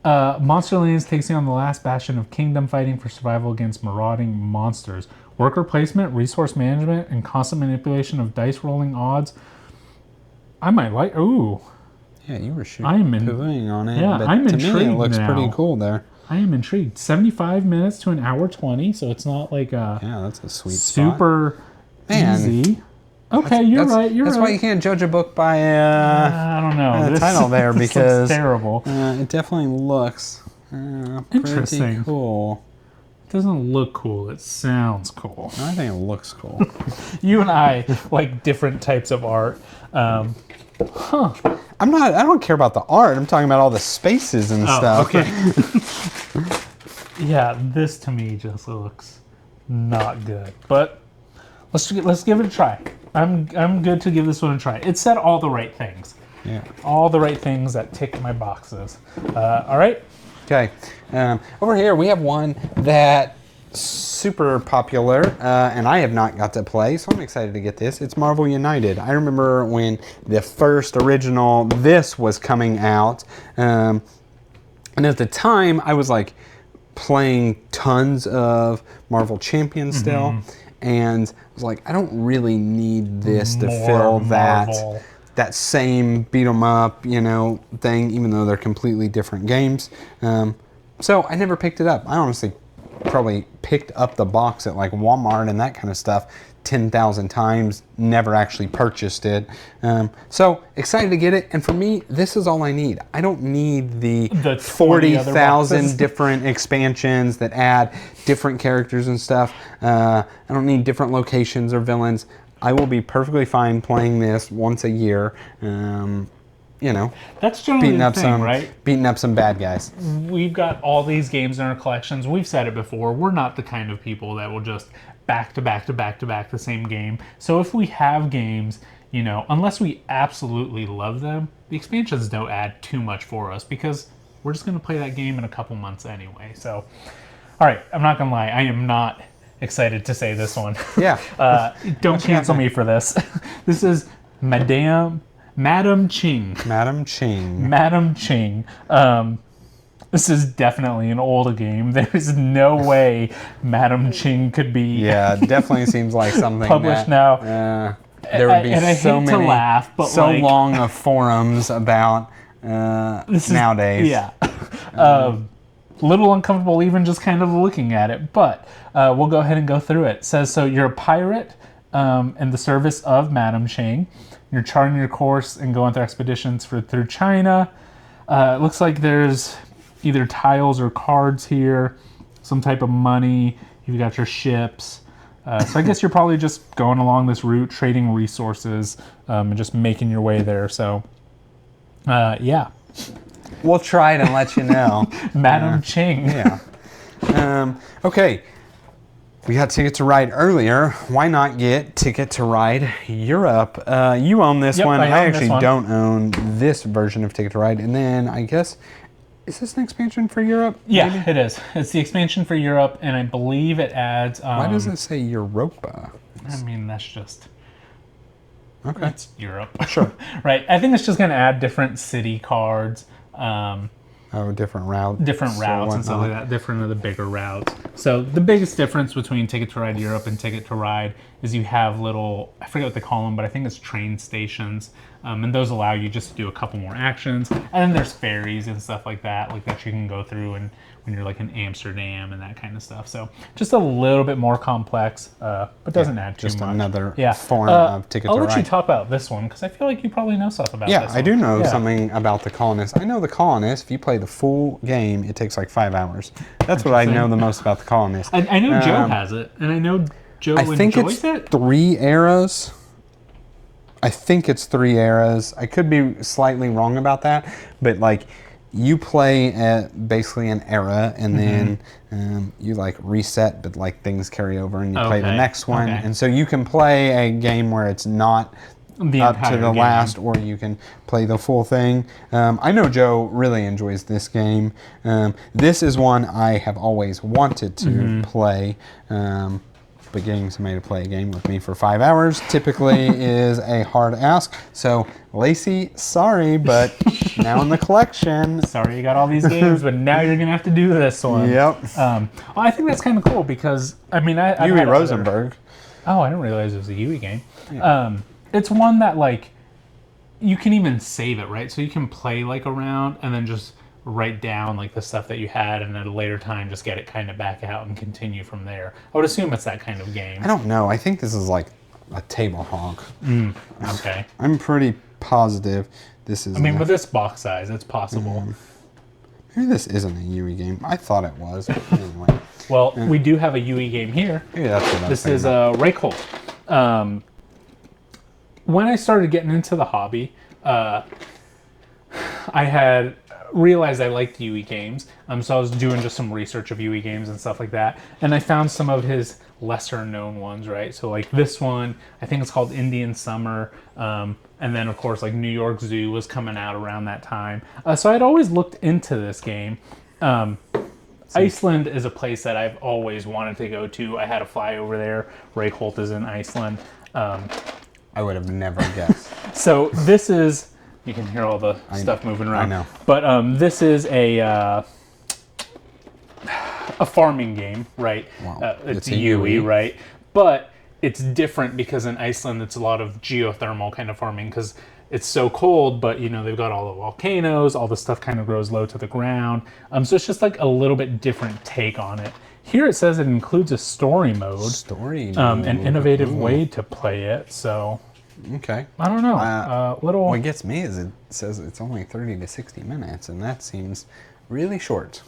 Monsterlands takes you on the last bastion of kingdom fighting for survival against marauding monsters. Worker placement, resource management, and constant manipulation of dice rolling odds. I might like. Ooh. Yeah, you were pooing on it. Yeah, but I'm to intrigued. Me, it looks now. pretty cool there. I am intrigued. 75 minutes to an hour 20, so it's not like a that's a sweet super spot. easy. Okay, you're right. That's why you can't judge a book by I don't know the title there because it's terrible. It definitely looks interesting. Pretty cool. It doesn't look cool. It sounds cool. I think it looks cool. You and I like different types of art. I don't care about the art. I'm talking about all the spaces and stuff. Okay. Yeah, this to me just looks not good. But let's give it a try. I'm good to give this one a try. It said all the right things. Yeah. All the right things that tick my boxes. All right. Okay. Over here we have one that super popular, and I have not got to play, so I'm excited to get this. It's Marvel United. I remember when the first original this was coming out, and at the time I was like playing tons of Marvel Champions still, and I was like, I don't really need this to fill that same beat 'em up, thing, even though they're completely different games. So I never picked it up. I honestly probably picked up the box at like Walmart and that kind of stuff 10,000 times, never actually purchased it. So excited to get it, and for me, this is all I need. I don't need the 40,000 different expansions that add different characters and stuff. I don't need different locations or villains. I will be perfectly fine playing this once a year. That's generally the thing, right? Beating up some bad guys. We've got all these games in our collections. We've said it before. We're not the kind of people that will just back to back to back to back the same game. So if we have games, unless we absolutely love them, the expansions don't add too much for us because we're just going to play that game in a couple months anyway. So, all right, I'm not going to lie. I am not excited to say this one. Yeah. Don't cancel me for this. This is Madame Ching. Madam Ching. Madam Ching. This is definitely an old game. There's no way Madam Ching could be Yeah, it definitely seems like something published that, now. There would be and I so hate many, to laugh, but so like, long of forums about nowadays. Yeah. Little uncomfortable even just kind of looking at it, but we'll go ahead and go through it. It says, so you're a pirate in the service of Madam Ching. You're charting your course and going through expeditions through China. It looks like there's either tiles or cards here, some type of money. You've got your ships. So I guess you're probably just going along this route, trading resources, and just making your way there. So, yeah. We'll try it and let you know. Madam Ching. Yeah. Okay. We got Ticket to Ride earlier. Why not get Ticket to Ride Europe? You own this one. I actually don't own this version of Ticket to Ride. And then I guess, is this an expansion for Europe? Yeah, maybe? It is. It's the expansion for Europe, and I believe it adds... Why does it say Europa? I mean, that's just... Okay. It's Europe. Sure. Right. I think it's just going to add different city cards. Different routes. Different routes and stuff like that. Different of the bigger routes. So the biggest difference between Ticket to Ride Europe and Ticket to Ride is you have little, I forget what they call them, but I think it's train stations. And those allow you just to do a couple more actions. And then there's ferries and stuff like that you can go through and when you're like in Amsterdam and that kind of stuff. So just a little bit more complex, but doesn't add too much. Just another form of Ticket to Ride. I'll let you talk about this one because I feel like you probably know stuff about this one. Yeah, I do know something about The Colonist. I know The Colonist, if you play the full game, it takes like 5 hours. That's what I know the most about The Colonist. I know Joe has it, and I know Joe enjoys it. I think it's 3 eras. I think it's 3 eras. I could be slightly wrong about that, but like you play at basically an era and then you like reset, but like things carry over and you play the next one. And so you can play a game where it's not up to the last, or you can play the full thing. I know Joe really enjoys this game. This is one I have always wanted to play. But getting somebody to play a game with me for 5 hours typically is a hard ask. So, Lacey, sorry, but now in the collection. Sorry you got all these games, but now you're going to have to do this one. Yep. Well, I think that's kind of cool because, I mean, Yui Rosenberg. Oh, I didn't realize it was a Yui game. Yeah. It's one that, like, you can even save it, right? So you can play, like, a round and then just write down like the stuff that you had and at a later time just get it kind of back out and continue from there. I would assume it's that kind of game. I don't know. I think this is like a table hog. Okay. I'm pretty positive this is... I mean, with this box size, it's possible. Maybe this isn't a Yui game. I thought it was. But anyway. Well, we do have a Yui game here. Maybe that's what this is a Reykholt. When I started getting into the hobby, I had realized I liked Yui games, so I was doing just some research of Yui games and stuff like that, and I found some of his lesser known ones, right? So like this one, I think it's called Indian Summer, and then of course like New York Zoo was coming out around that time. So I'd always looked into this game. Iceland is a place that I've always wanted to go to. I had a fly over there. Reykholt is in Iceland. I would have never guessed. So this is... You can hear all the stuff moving around. I know. But this is a farming game, right? Wow. It's a Yui, right? But it's different because in Iceland it's a lot of geothermal kind of farming because it's so cold, but you know they've got all the volcanoes, all the stuff kind of grows low to the ground. So it's just like a little bit different take on it. Here it says it includes a story mode. An innovative way to play it, so... Okay. I don't know. What gets me is it says it's only 30 to 60 minutes, and that seems really short.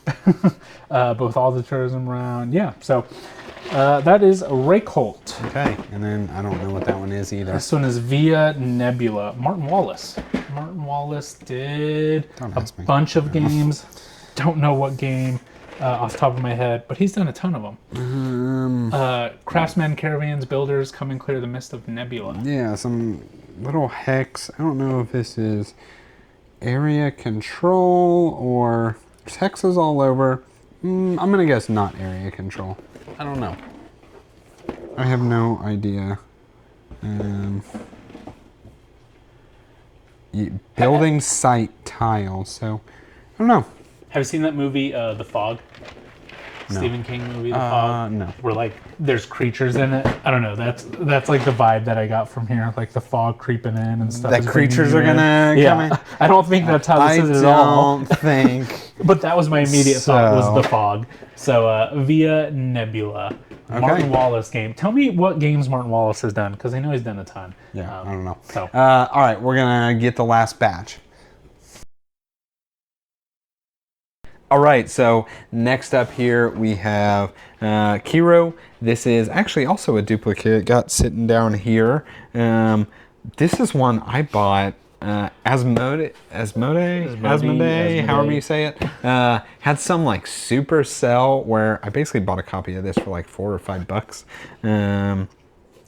Both all the tourism around. Yeah, so that is Reykholt. Okay, and then I don't know what that one is either. This one is Via Nebula. Martin Wallace. Martin Wallace did a bunch of games. Don't know what game off the top of my head, but he's done a ton of them. Craftsmen, Caravans, Builders, Come and Clear the Mist of Nebula. Yeah, some little hex. I don't know if this is area control or there's hexes all over. I'm going to guess not area control. I don't know. I have no idea. Building site tile. So, I don't know. Have you seen that movie, The Fog? No. Stephen King movie, The Fog? No. Where like there's creatures in it. I don't know. That's like the vibe that I got from here. Like the fog creeping in and stuff. That creatures are gonna come in. I don't think that's how this is at all. I don't think. But that was my immediate thought was The Fog. So Via Nebula. Okay. Martin Wallace game. Tell me what games Martin Wallace has done, because I know he's done a ton. Yeah, I don't know. So. All right, we're gonna get the last batch. All right, so next up here we have Kiro. This is actually also a duplicate. Got sitting down here. This is one I bought. Asmodee, however you say it, had some like super sell where I basically bought a copy of this for like $4 or $5.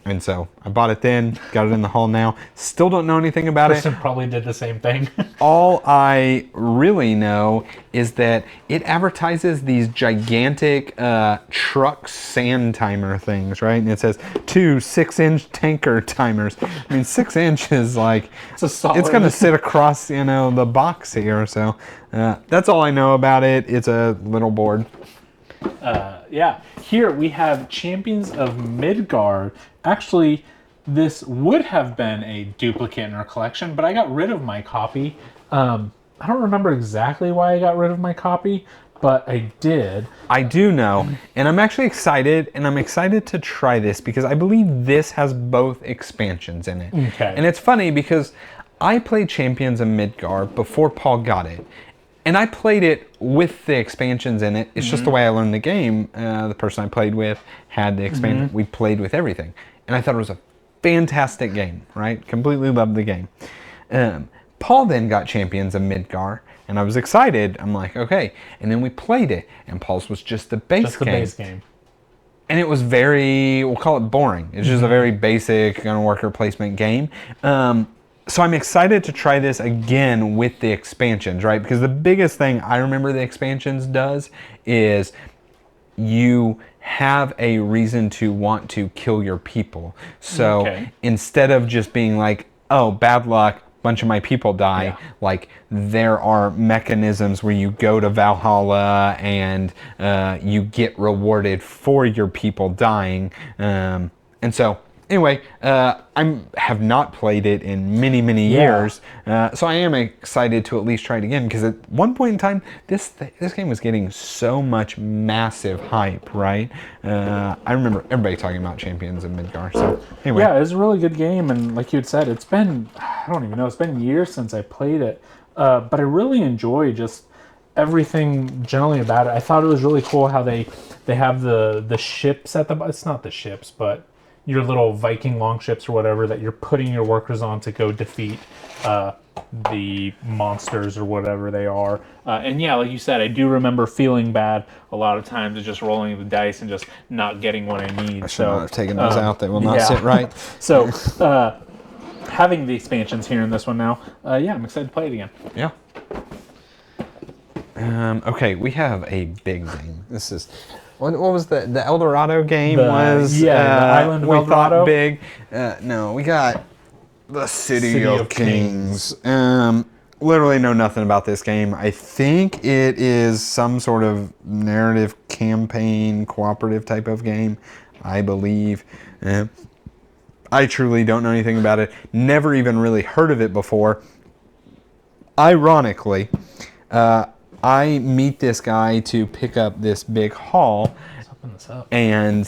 And so I bought it then, got it in the haul now. Still don't know anything about it. Person probably did the same thing. All I really know is that it advertises these gigantic truck sand timer things, right? And it says 2 6-inch tanker timers. I mean, 6 inches, like, it's going to sit across, the box here. So that's all I know about it. It's a little board. Yeah, here we have Champions of Midgard. Actually, this would have been a duplicate in our collection, but I got rid of my copy. I don't remember exactly why I got rid of my copy, but I did. I do know, and I'm actually excited, and I'm excited to try this because I believe this has both expansions in it. Okay. And it's funny because I played Champions of Midgard before Paul got it. And I played it with the expansions in it. It's just the way I learned the game. The person I played with had the expansion. We played with everything. And I thought it was a fantastic game, right? Completely loved the game. Paul then got Champions of Midgard, and I was excited. I'm like, okay. And then we played it, and Paul's was just the base game. And it was very, we'll call it boring. It's just a very basic kind of worker placement game. So I'm excited to try this again with the expansions, right? Because the biggest thing I remember the expansions does is you have a reason to want to kill your people. So instead of just being like, oh, bad luck, bunch of my people die, like there are mechanisms where you go to Valhalla and you get rewarded for your people dying. And so anyway, I have not played it in many years, so I am excited to at least try it again, because at one point in time, this game was getting so much massive hype, right? I remember everybody talking about Champions of Midgard, so anyway. Yeah, it's a really good game, and like you had said, it's been, I don't even know, it's been years since I played it, but I really enjoy just everything generally about it. I thought it was really cool how they have the ships at the, it's not the ships, but your little Viking longships or whatever that you're putting your workers on to go defeat the monsters or whatever they are. And yeah, like you said, I do remember feeling bad a lot of times of just rolling the dice and just not getting what I need. I should not have taken those out. They will not sit right. So having the expansions here in this one now, yeah, I'm excited to play it again. Yeah. Okay, we have a big game. This is... What was the El Dorado game? The Island of El Dorado? Thought big. No, we got the City of Kings. Literally know nothing about this game. I think it is some sort of narrative campaign cooperative type of game, I believe. I truly don't know anything about it. Never even really heard of it before. Ironically, I meet this guy to pick up this big haul, and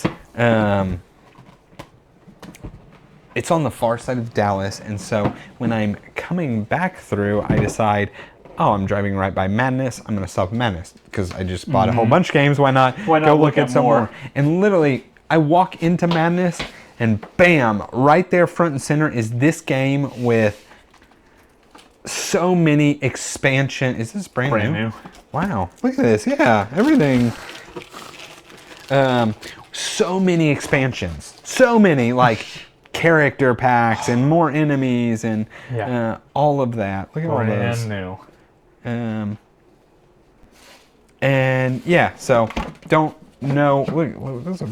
it's on the far side of Dallas, and so when I'm coming back through, I decide, oh, I'm driving right by Madness, I'm going to stop at Madness, because I just bought a whole bunch of games, why not go look at some more? And literally, I walk into Madness, and bam, right there front and center is this game with so many expansion. Is this brand new? Wow, look at this. Yeah, everything. So many expansions. So many, like character packs and more enemies and Yeah. all of that. Look at all those. Brand new. And yeah, so don't know. Look, there's a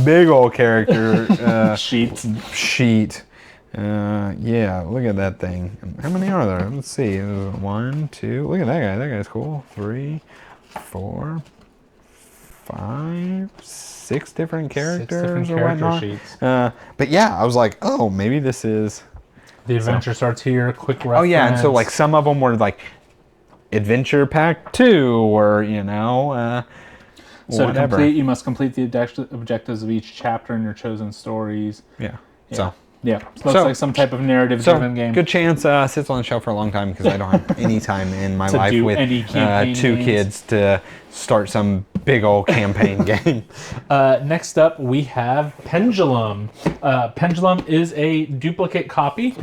big old character sheet. Yeah, look at that thing. How many are there? Let's see. There's 1, 2. Look at that guy. That guy's cool. 3, 4, 5, 6 different characters or whatnot. Sheets. But yeah, I was like, oh, maybe this is. The adventure starts here. Quick reference. Oh yeah, and so like some of them were like Adventure Pack 2, or so whatever. to complete, you must complete the objectives of each chapter in your chosen stories. Yeah. So it looks like some type of narrative-driven game. Good chance sits on the shelf for a long time because I don't have any time in my life with 2 kids to start some big old campaign game. Next up, we have Pendulum. Pendulum is a duplicate copy.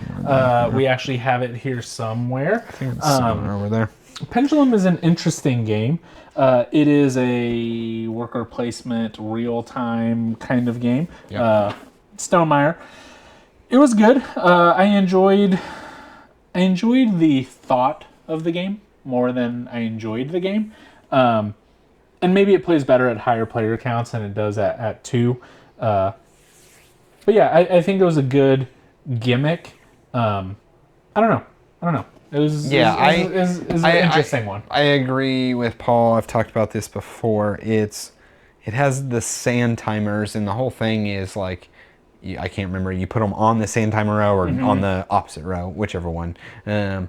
We actually have it here somewhere. I think it's somewhere over there. Pendulum is an interesting game. It is a worker placement, real-time kind of game. Yep. Stonemeyer. It was good. I enjoyed the thought of the game more than I enjoyed the game. And maybe it plays better at higher player counts than it does at 2. But yeah, I think it was a good gimmick. I don't know. It was an interesting one. I agree with Paul. I've talked about this before. It has the sand timers, and the whole thing is like, I can't remember. You put them on the sand timer row or on the opposite row, whichever one. And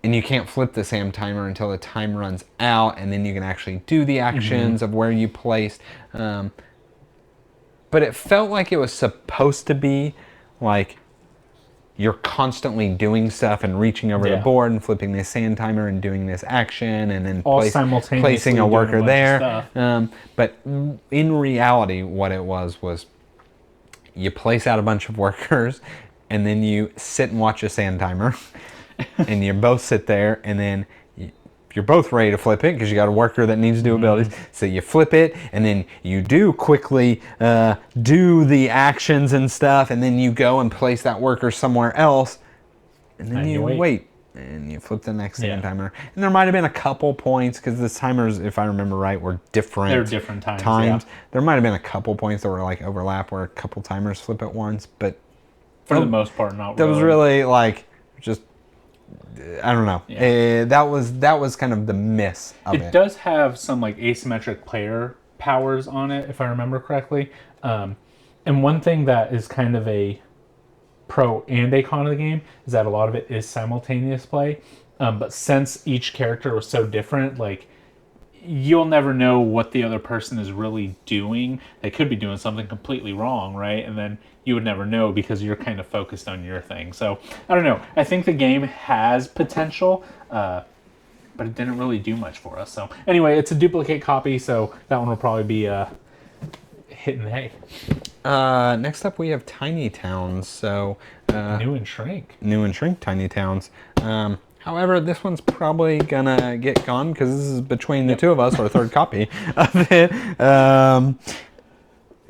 you can't flip the sand timer until the time runs out, and then you can actually do the actions of where you placed. But it felt like it was supposed to be like you're constantly doing stuff and reaching over the board and flipping this sand timer and doing this action and then placing a worker there. But in reality, what it was you place out a bunch of workers and then you sit and watch a sand timer and you both sit there and then you're both ready to flip it because you got a worker that needs to do abilities. So you flip it and then you do quickly do the actions and stuff, and then you go and place that worker somewhere else, and then you wait and you flip the next sand timer. And there might have been a couple points because the timers, if I remember right, were different. They're different times. Yeah. There might have been a couple points that were like overlap where a couple timers flip at once, but for the most part, not really. That was really like just. I don't know. Yeah. That was kind of the miss of it. It does have some like asymmetric player powers on it, if I remember correctly. And one thing that is kind of a pro and a con of the game is that a lot of it is simultaneous play. But since each character was so different, like you'll never know what the other person is really doing. They could be doing something completely wrong, right? And then you would never know because you're kind of focused on your thing. So, I don't know. I think the game has potential, but it didn't really do much for us. So, anyway, it's a duplicate copy, so that one will probably be hit in the hay. Next up, we have Tiny Towns. So New and Shrink Tiny Towns. However, this one's probably gonna get gone because this is between the two of us, our third copy of it.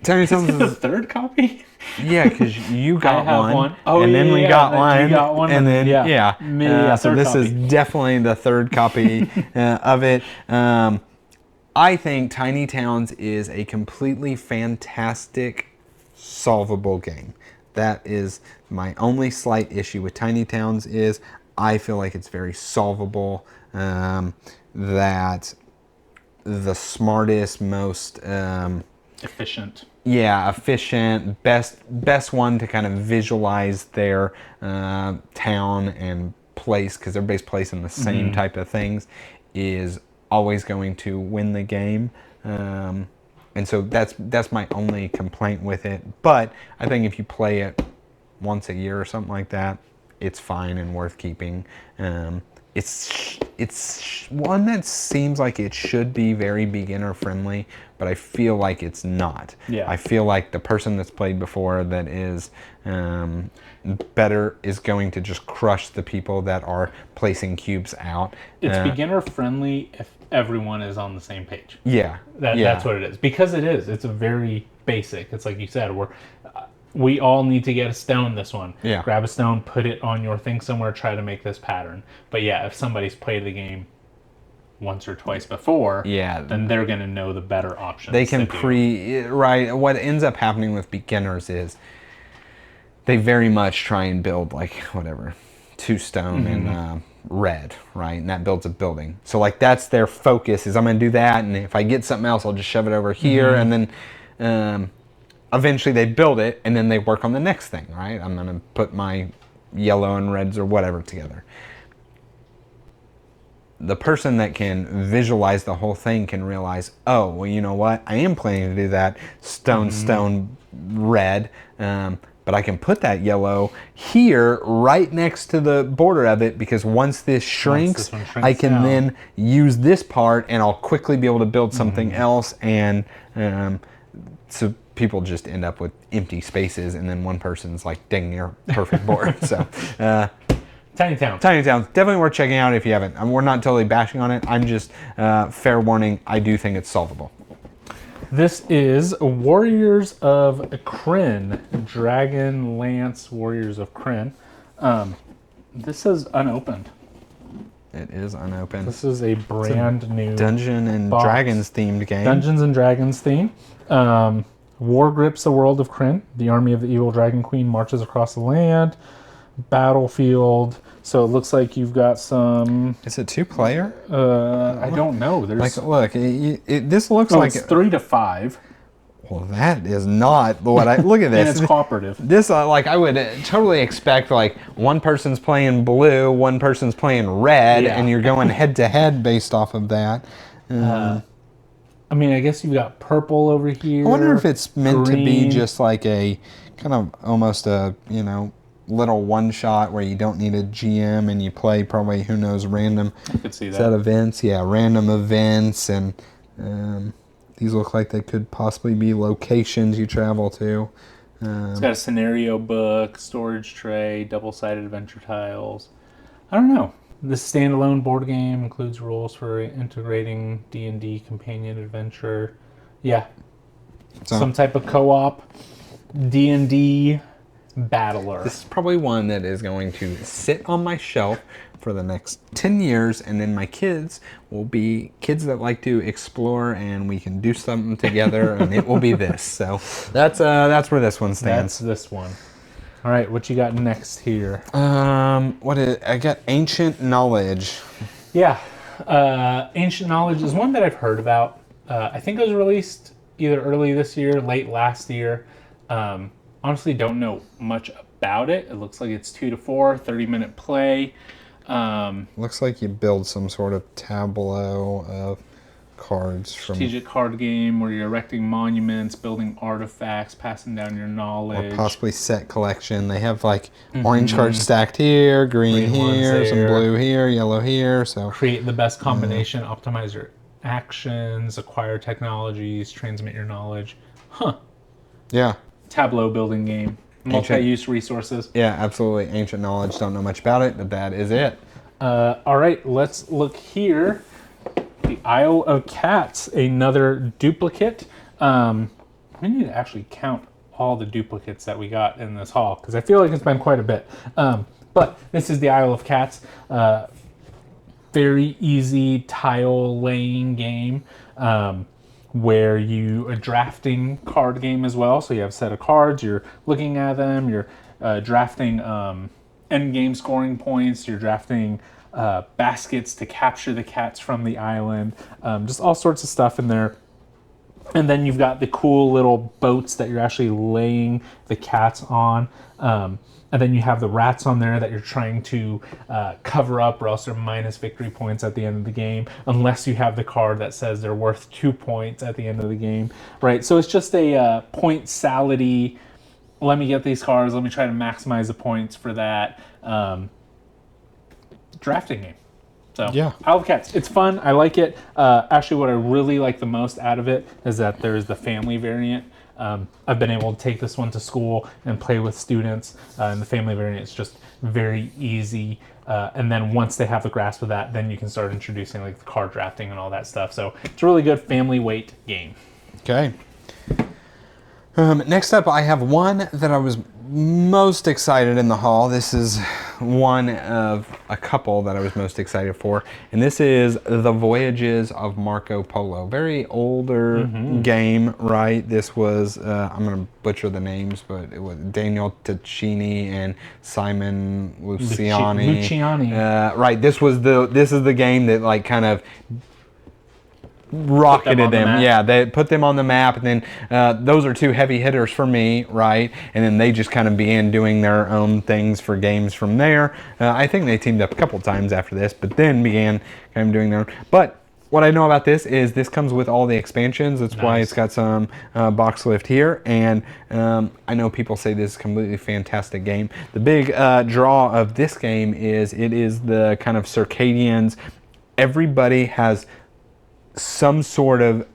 Tiny Towns is the third copy. Yeah, because you got one. Oh, and then we got one. You got one, and then so this copy. is definitely the third copy of it. I think Tiny Towns is a completely fantastic, solvable game. That is my only slight issue with Tiny Towns is I feel like it's very solvable. That the smartest, most efficient. Yeah, efficient, best one to kind of visualize their town and place, because everybody's placing the same type of things, is always going to win the game. And so that's my only complaint with it. But I think if you play it once a year or something like that, it's fine and worth keeping. It's one that seems like it should be very beginner friendly, but I feel like it's not. Yeah. I feel like the person that's played before that is better is going to just crush the people that are placing cubes out. It's beginner friendly if everyone is on the same page. Yeah. That's what it is. Because it is. It's a very basic. It's like you said, we all need to get a stone this one. Yeah. Grab a stone, put it on your thing somewhere, try to make this pattern. But yeah, if somebody's played the game once or twice before, then they're going to know the better options. They can right. What ends up happening with beginners is they very much try and build like whatever, 2 stone and red, right? And that builds a building. So like that's their focus is I'm going to do that, and if I get something else, I'll just shove it over here, and then eventually they build it, and then they work on the next thing, right? I'm going to put my yellow and reds or whatever together. The person that can visualize the whole thing can realize, oh, well, you know what? I am planning to do that stone, red, but I can put that yellow here right next to the border of it, because once this shrinks, I can then use this part and I'll quickly be able to build something else. And so people just end up with empty spaces, and then one person's like, dang, near perfect board. So, Tiny Towns. Definitely worth checking out if you haven't. We're not totally bashing on it. I'm just, fair warning, I do think it's solvable. This is Warriors of Krynn. Dragon Lance Warriors of Krynn. This is unopened. It is unopened. This is a brand new Dungeons and Dragons themed game. Dungeons and Dragons theme. War grips the world of Krynn. The army of the evil Dragon Queen marches across the land. Battlefield. So it looks like you've got some. Is it 2-player? I don't know. There's like, look, this looks like it's 3 to 5. Well, that is not what I look at this. And it's cooperative. This like I would totally expect like one person's playing blue, one person's playing red, and you're going head to head based off of that. I mean, I guess you've got purple over here. I wonder if it's meant green. to be just like a kind of almost a little one shot where you don't need a GM and you play probably who knows random I could see that. set events. Yeah, random events, and these look like they could possibly be locations you travel to. It's got a scenario book, storage tray, double-sided adventure tiles. I don't know. This standalone board game includes rules for integrating D&D companion adventure. Yeah. So, some type of co-op D&D battler. This is probably one that is going to sit on my shelf for the next 10 years, and then my kids will be kids that like to explore, and we can do something together, and it will be this. So that's where this one stands. That's this one. All right, what you got next here? I got Ancient Knowledge. Yeah, Ancient Knowledge is one that I've heard about. I think it was released either early this year, late last year. Honestly, don't know much about it. It looks like it's 2 to 4, 30-minute play. Looks like you build some sort of tableau of cards. Strategic card game where you're erecting monuments, building artifacts, passing down your knowledge. Or possibly set collection. They have like orange cards stacked here, green here, some blue here, yellow here. So create the best combination, optimize your actions, acquire technologies, transmit your knowledge. Yeah. Tableau building game. Multi-use resources. Yeah, absolutely. Ancient Knowledge. Don't know much about it, but that is it. All right, let's look here. The Isle of Cats, another duplicate. We need to actually count all the duplicates that we got in this haul, because I feel like it's been quite a bit. But this is the Isle of Cats. Very easy tile laying game. Where you a drafting card game as well. So you have a set of cards, you're looking at them, you're drafting end game scoring points, you're drafting baskets to capture the cats from the island, just all sorts of stuff in there. And then you've got the cool little boats that you're actually laying the cats on. And then you have the rats on there that you're trying to cover up, or else they're minus victory points at the end of the game, unless you have the card that says they're worth 2 points at the end of the game, right? So it's just a point salady, let me get these cards, let me try to maximize the points for that drafting game. So yeah, Isle of Cats, it's fun, I like it. Actually, what I really like the most out of it is that there's the family variant. I've been able to take this one to school and play with students, and the family variant is just very easy. And then once they have the grasp of that, then you can start introducing like the card drafting and all that stuff. So it's a really good family weight game. Okay. Next up, I have one that I was most excited in the haul. This is one of a couple that I was most excited for, and this is The Voyages of Marco Polo. Very older game, right? This was, I'm going to butcher the names, but it was Daniel Ticini and Simon Luciani. Right, this is the game that like kind of rocketed them. Yeah, they put them on the map, and then those are two heavy hitters for me, right? And then they just kind of began doing their own things for games from there. I think they teamed up a couple times after this, but then began kind of doing their own. But what I know about this is this comes with all the expansions. That's why it's got some box lift here. And I know people say this is a completely fantastic game. The big draw of this game is it is the kind of circadians. Everybody has some sort of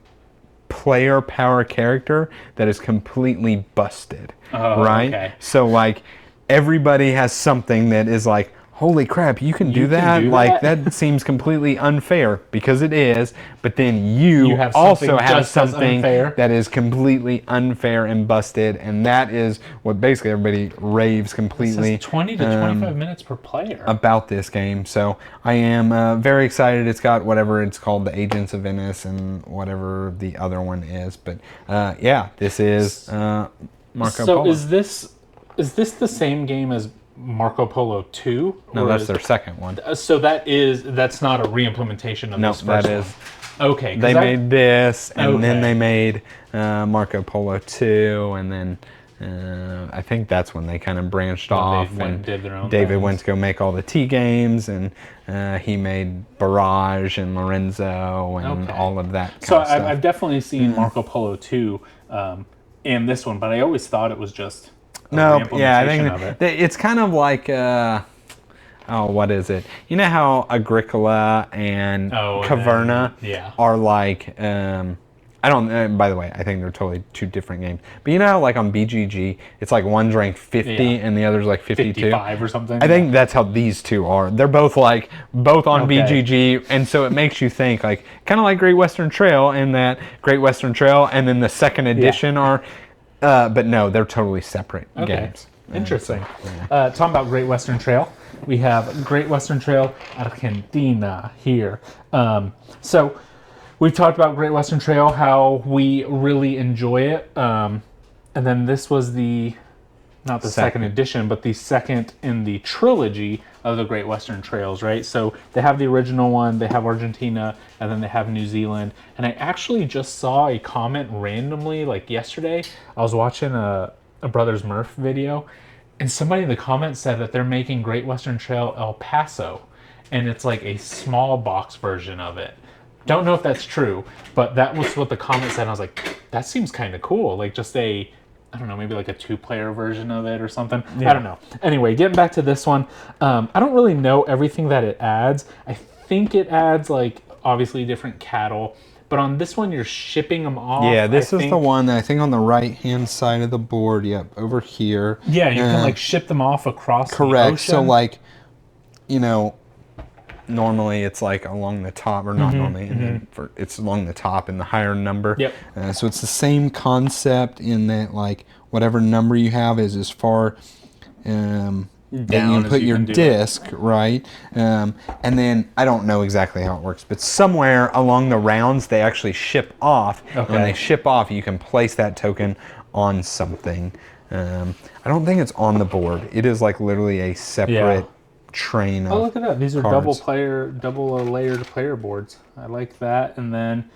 player power character that is completely busted, right? Okay. So like everybody has something that is like, holy crap, you can do that? Like that seems completely unfair, because it is, but then you also have something that is completely unfair and busted, and that is what basically everybody raves completely. 20 to 25 minutes per player. About this game. So I am very excited. It's got whatever it's called, the Agents of Venice and whatever the other one is. But yeah, this is Marco Polo. So is this the same game as Marco Polo 2? No, that's their second one. So that's not a re-implementation of this first one? Okay. They made this, and then they made Marco Polo 2, and then I think that's when they kind of branched off. And David went to go make all the T games, and he made Barrage and Lorenzo and all of that kind of stuff. I've definitely seen Marco Polo 2 and this one, but I always thought it was just I think it's kind of like what is it? You know how Agricola and Caverna are like I don't. By the way, I think they're totally two different games. But you know how like on BGG, it's like one's ranked 50 and the other's like 52, 55 or something. I think that's how these two are. They're both on BGG, and so it makes you think like kind of like Great Western Trail, in that Great Western Trail and then the second edition are. But no, they're totally separate games. Interesting. Talking about Great Western Trail, we have Great Western Trail Argentina here. So we've talked about Great Western Trail, how we really enjoy it. And then this was not the second edition, but the second in the trilogy of the Great Western Trails, right? So they have the original one, they have Argentina, and then they have New Zealand. And I actually just saw a comment randomly, like yesterday. I was watching a Brothers Murph video, and somebody in the comments said that they're making Great Western Trail El Paso, and it's like a small box version of it. Don't know if that's true, but that was what the comment said. And I was like, that seems kind of cool. Like just I don't know, maybe like a 2-player version of it or something. I don't know. Anyway, getting back to this one, I don't really know everything that it adds. I think it adds like obviously different cattle, but on this one you're shipping them off. Yeah, this is the one that I think on the right-hand side of the board. Yep, over here. Yeah, you can like ship them off across the ocean. Correct. So like, normally it's like along the top, or not normally, and then it's along the top in the higher number. Yep. So it's the same concept in that like whatever number you have is as far that you can put your disc, right? And then I don't know exactly how it works, but somewhere along the rounds they actually ship off. Okay. When they ship off, you can place that token on something. I don't think it's on the board. It is like literally a separate train of look at that. These are double layered player boards. I like that. And then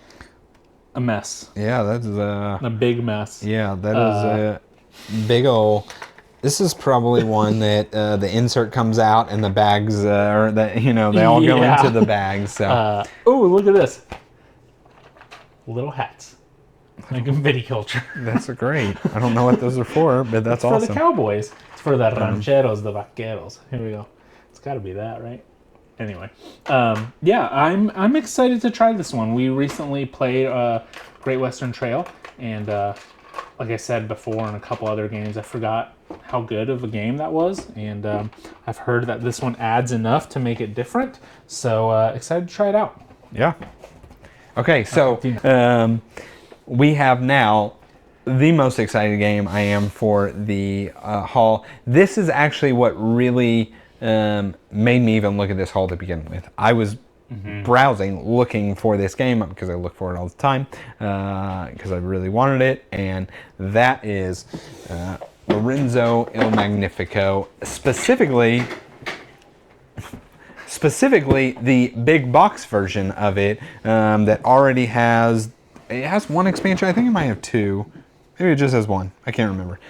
a mess. Yeah, that's a big mess. Yeah, that is a big old. This is probably one that the insert comes out and the bags they all go into the bags. So look at this. Little hats. Like in viticulture. That's great. I don't know what those are for, but that's awesome. For the cowboys. It's for the rancheros, the vaqueros. Here we go. It's got to be that, right? Anyway, I'm excited to try this one. We recently played Great Western Trail, and like I said before in a couple other games, I forgot how good of a game that was, and I've heard that this one adds enough to make it different, so excited to try it out. Yeah. Okay, so we have now the most excited game I am for the haul. This is actually what really made me even look at this haul to begin with. I was browsing, looking for this game because I look for it all the time because I really wanted it, and that is Lorenzo Il Magnifico, specifically the big box version of it that already has one expansion. I think it might have two. Maybe it just has one. I can't remember.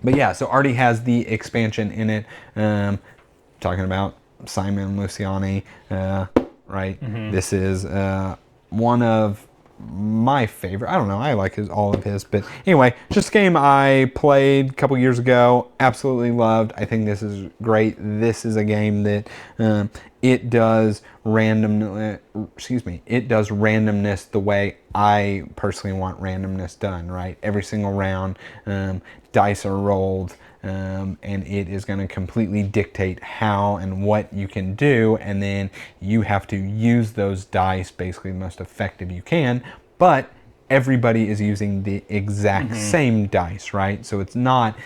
But yeah, so already has the expansion in it. Talking about Simon Luciani, right? This is one of my favorite. I don't know. I like all of his. But anyway, just a game I played a couple years ago. Absolutely loved. I think this is great. This is a game that it does randomness the way I personally want randomness done, right? Every single round, dice are rolled, and it is going to completely dictate how and what you can do, and then you have to use those dice basically the most effective you can, but everybody is using the exact same dice, right? So it's not,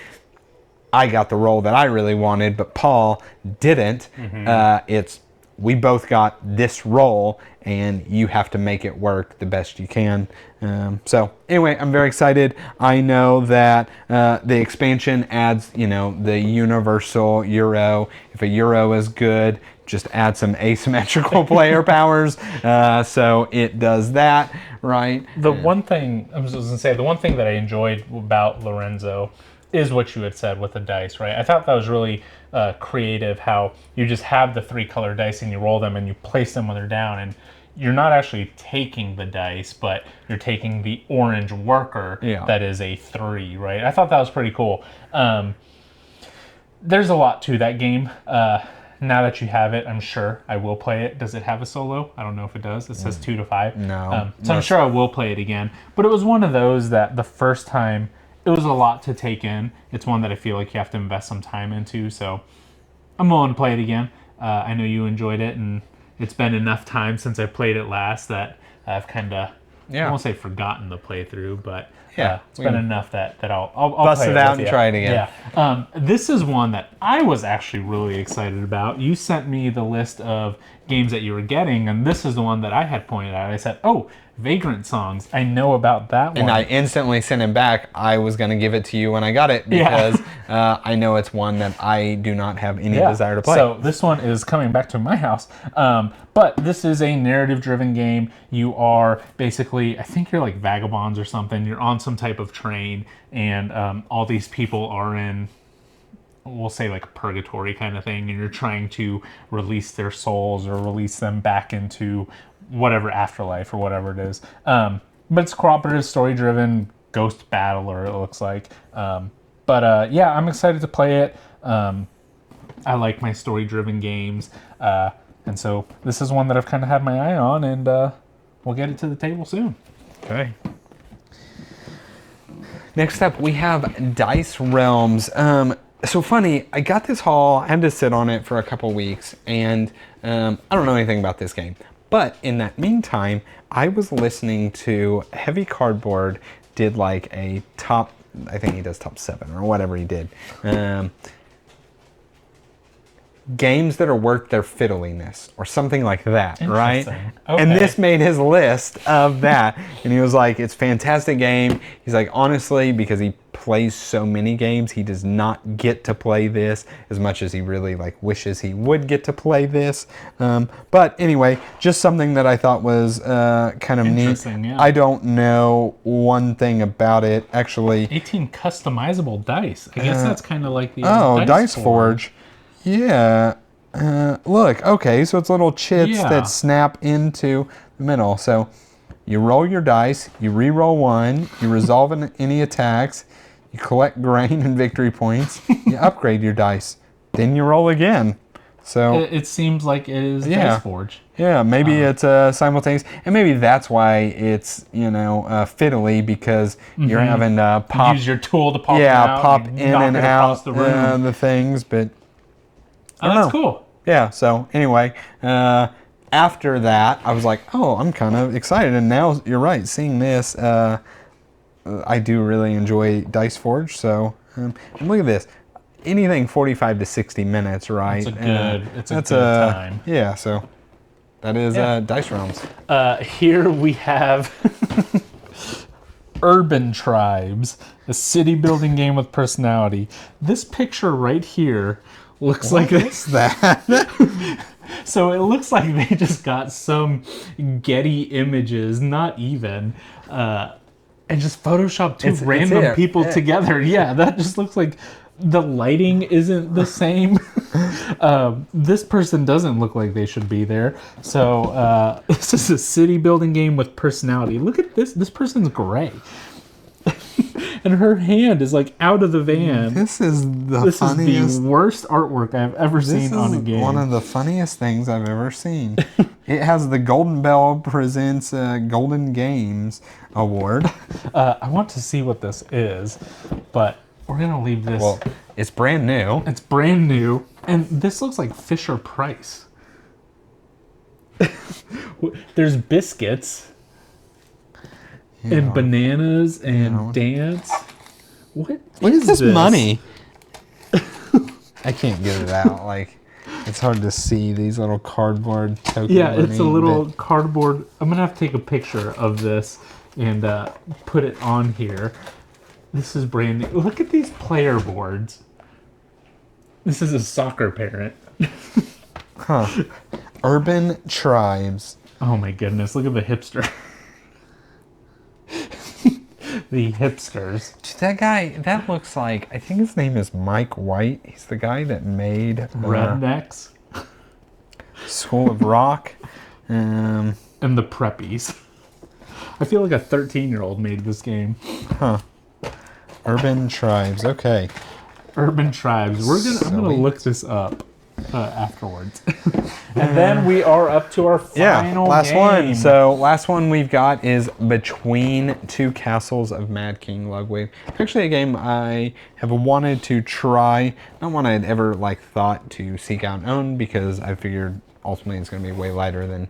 I got the roll that I really wanted, but Paul didn't. It's, we both got this roll, and you have to make it work the best you can. So anyway, I'm very excited. I know that the expansion adds, the universal Euro. If a Euro is good, just add some asymmetrical player powers. So it does that, right? The one thing that I enjoyed about Lorenzo is what you had said with the dice, right? I thought that was really creative, how you just have the 3 color dice and you roll them and you place them when they're down, and you're not actually taking the dice, but you're taking the orange worker that is a 3, right? I thought that was pretty cool. There's a lot to that game. Now that you have it, I'm sure I will play it. Does it have a solo? I don't know if it does. It says 2 to 5. No. So I'm sure I will play it again. But it was one of those that the first time, it was a lot to take in. It's one that I feel like you have to invest some time into. So I'm willing to play it again. I know you enjoyed it, and it's been enough time since I played it last that I've kind of, I won't say forgotten the playthrough, but it's been enough that I'll bust play it out and try it again. Yeah. This is one that I was actually really excited about. You sent me the list of games that you were getting, and this is the one that I had pointed out. I said, oh, Vagrant Songs. I know about that one. And I instantly sent it back. I was going to give it to you when I got it because I know it's one that I do not have any desire to play. So this one is coming back to my house. But this is a narrative-driven game. You are basically, I think you're like vagabonds or something. You're on some type of train, and all these people are in, we'll say like a purgatory kind of thing, and you're trying to release their souls or release them back into whatever afterlife or whatever it is. But it's cooperative, story-driven, ghost battler, it looks like. But I'm excited to play it. I like my story-driven games. And so this is one that I've kind of had my eye on, and we'll get it to the table soon. Okay. Next up, we have Dice Realms. So funny, I got this haul, I had to sit on it for a couple weeks, and I don't know anything about this game. But in that meantime, I was listening to Heavy Cardboard did like a top, I think he does top 7 or whatever he did. Games that are worth their fiddliness or something like that, right? Okay. And this made his list of that. And he was like, it's a fantastic game. He's like, honestly, because he plays so many games, he does not get to play this as much as he really like wishes he would get to play this. But anyway, just something that I thought was kind of neat. Yeah. I don't know one thing about it. Actually, 18 customizable dice. I guess that's kind of like the Dice Forge. Yeah. Look, okay, so it's little chips that snap into the middle. So you roll your dice, you re-roll one, you resolve any attacks, you collect grain and victory points, you upgrade your dice, then you roll again. So it seems like it is Dice Forge. Yeah, maybe it's simultaneous, and maybe that's why it's fiddly, because you're having to pop, use your tool to pop them out, pop in and out the room. The things, but. That's cool. Yeah, so anyway, after that, I was like, oh, I'm kind of excited. And now, you're right, seeing this, I do really enjoy Dice Forge. So and look at this. Anything 45 to 60 minutes, right? It's a good time. Yeah, so that is Dice Realms. Here we have Urban Tribes, a city building game with personality. This picture right here looks like What's that? So it looks like they just got some Getty images, not even, and just photoshopped two random people together. Yeah, that just looks like the lighting isn't the same. This person doesn't look like they should be there. So this is a city building game with personality. Look at this. This person's gray. And her hand is like out of the van. This is the worst artwork I've ever seen on a game. This is one of the funniest things I've ever seen. It has the Golden Bell Presents Golden Games Award. I want to see what this is, but we're going to leave this. Well, it's brand new. It's brand new. And this looks like Fisher Price. There's biscuits. And bananas and dance. What is this money? I can't get it out. Like, it's hard to see these little cardboard tokens. Yeah, it's a little cardboard. I'm gonna have to take a picture of this and put it on here. This is brand new. Look at these player boards. This is a soccer parent. Huh. Urban Tribes. Oh my goodness! Look at the hipster. The hipsters. Dude, that guy, that looks like, I think his name is Mike White. He's the guy that made Rednecks. School of Rock. And the Preppies. I feel like a 13-year-old made this game. Huh. Urban Tribes. Okay. Urban Tribes. I'm gonna look this up afterwards. And then we are up to our final last game. one. So last one we've got is Between Two Castles of Mad King Ludwig. Actually a game I have wanted to try. Not one I'd ever thought to seek out and own, because I figured ultimately it's going to be way lighter than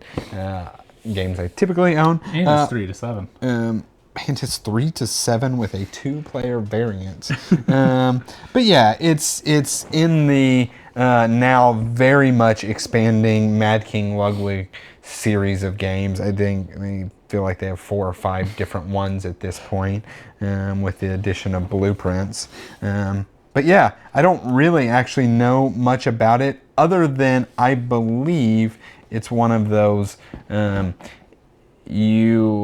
games I typically own. And it's 3 to 7. And it's 3 to 7 with a 2-player variant. But yeah, it's in the now very much expanding Mad King Ludwig series of games. I think they feel like they have 4 or 5 different ones at this point, with the addition of blueprints. But yeah, I don't really actually know much about it, other than I believe it's one of those you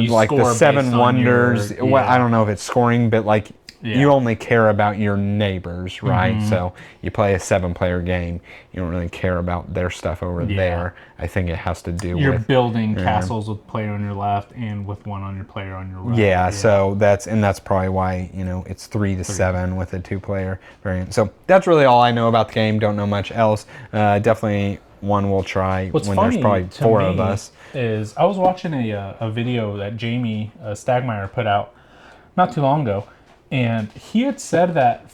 like the 7 wonders. Well, I don't know if it's scoring, but you only care about your neighbors, right? Mm-hmm. So you play a 7-player game, you don't really care about their stuff over there. I think it has to do with... You're building castles with player on your left and with one on your player on your right. Yeah, so that's probably why, it's 3 to 7 with a 2-player variant. So that's really all I know about the game. Don't know much else. Definitely one we'll try What's when funny there's probably 4 of us. Is I was watching a video that Jamie Stagmeyer put out not too long ago, and he had said that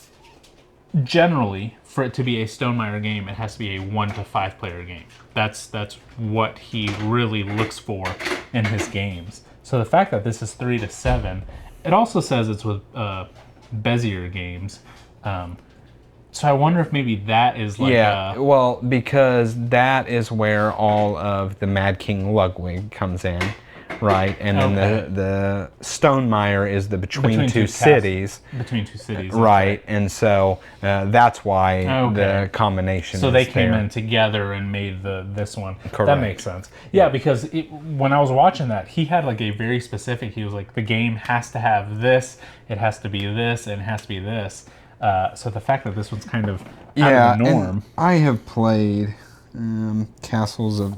generally, for it to be a Stonemaier game, it has to be a 1 to 5 player game. That's what he really looks for in his games. So the fact that this is 3 to 7, it also says it's with Bezier games. So I wonder if maybe that is well, because that is where all of the Mad King Ludwig comes in. Right, and then the Stonemaier is the Between Two Cities. Between Two Cities. Right, and so that's why the combination. So they came in together and made this one. Correct. That makes sense. Yeah, because when I was watching that, he had a very specific. He was like, the game has to have this, it has to be this, and it has to be this. So the fact that this one's kind of out of the norm. And I have played Castles of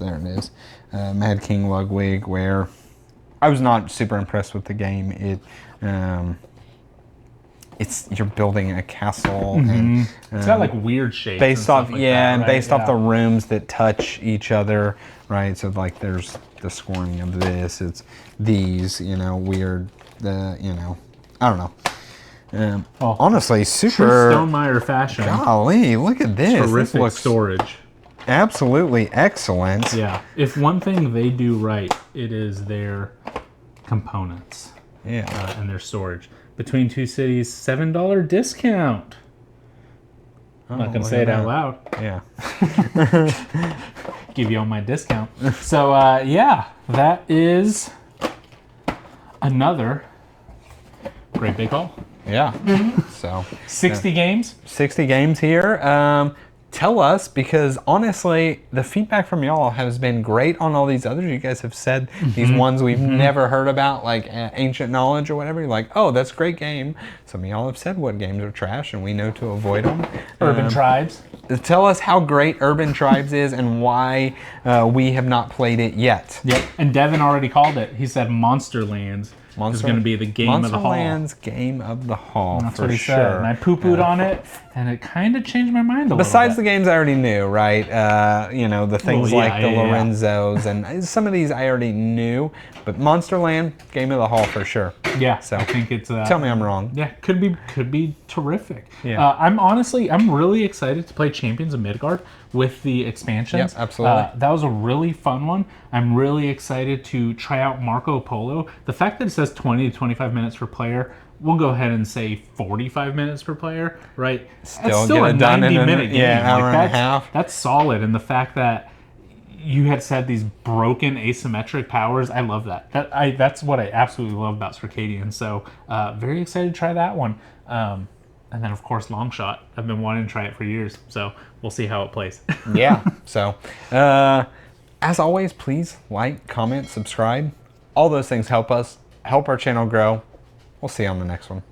Mad King Ludwig, where I was not super impressed with the game. You're building a castle, and it's got weird shapes based off off the rooms that touch each other, right? So there's the scoring of this. It's these, weird. I don't know. Honestly, super true Stonemaier fashion. Golly, look at this. Terrific storage. Absolutely excellent. Yeah. If one thing they do right, it is their components. Yeah. And their storage. Between Two Cities, $7 discount. I'm not going to say it out loud. Yeah. Give you all my discount. So, yeah, that is another great big haul. Yeah. So 60 games. 60 games here. Tell us, because honestly, the feedback from y'all has been great on all these others. You guys have said these ones we've never heard about, like Ancient Knowledge or whatever. You're like, oh, that's a great game. Some of y'all have said what games are trash, and we know to avoid them. Urban Tribes. Tell us how great Urban Tribes is and why we have not played it yet. Yep. And Devin already called it. He said Monsterlands is going to be the game of the haul. Monsterland's game of the haul. That's for what he sure. said. And I poo-pooed on it, and it kind of changed my mind a little Besides bit. the games I already knew, right? The things like the Lorenzos and some of these I already knew. But Monsterland, game of the haul for sure. Yeah, So I think it's... tell me I'm wrong. Yeah, could be terrific. Yeah. I'm really excited to play Champions of Midgard with the expansions. Yep, absolutely. That was a really fun one. I'm really excited to try out Marco Polo. The fact that it says 20 to 25 minutes per player, we'll go ahead and say 45 minutes per player, right? Still That's get it done in 90-minute game. hour and a half. That's solid. And the fact that you had said these broken asymmetric powers, I love that. That's what I absolutely love about Circadian. So very excited to try that one. And then, of course, Long Shot. I've been wanting to try it for years, so we'll see how it plays. Yeah. So, as always, please like, comment, subscribe. All those things help us, help our channel grow. We'll see you on the next one.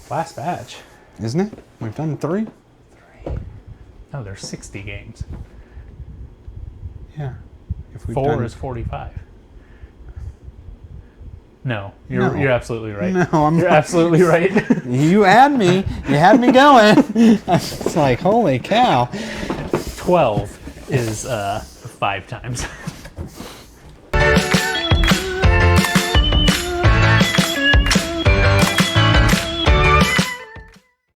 Last batch. Isn't it? We've done 3? No, there's 60 games. Yeah. If we've 4 done... is 45. No, you're absolutely right. No, You're absolutely right. You had me. You had me going. It's like, holy cow. 12 is 5 times.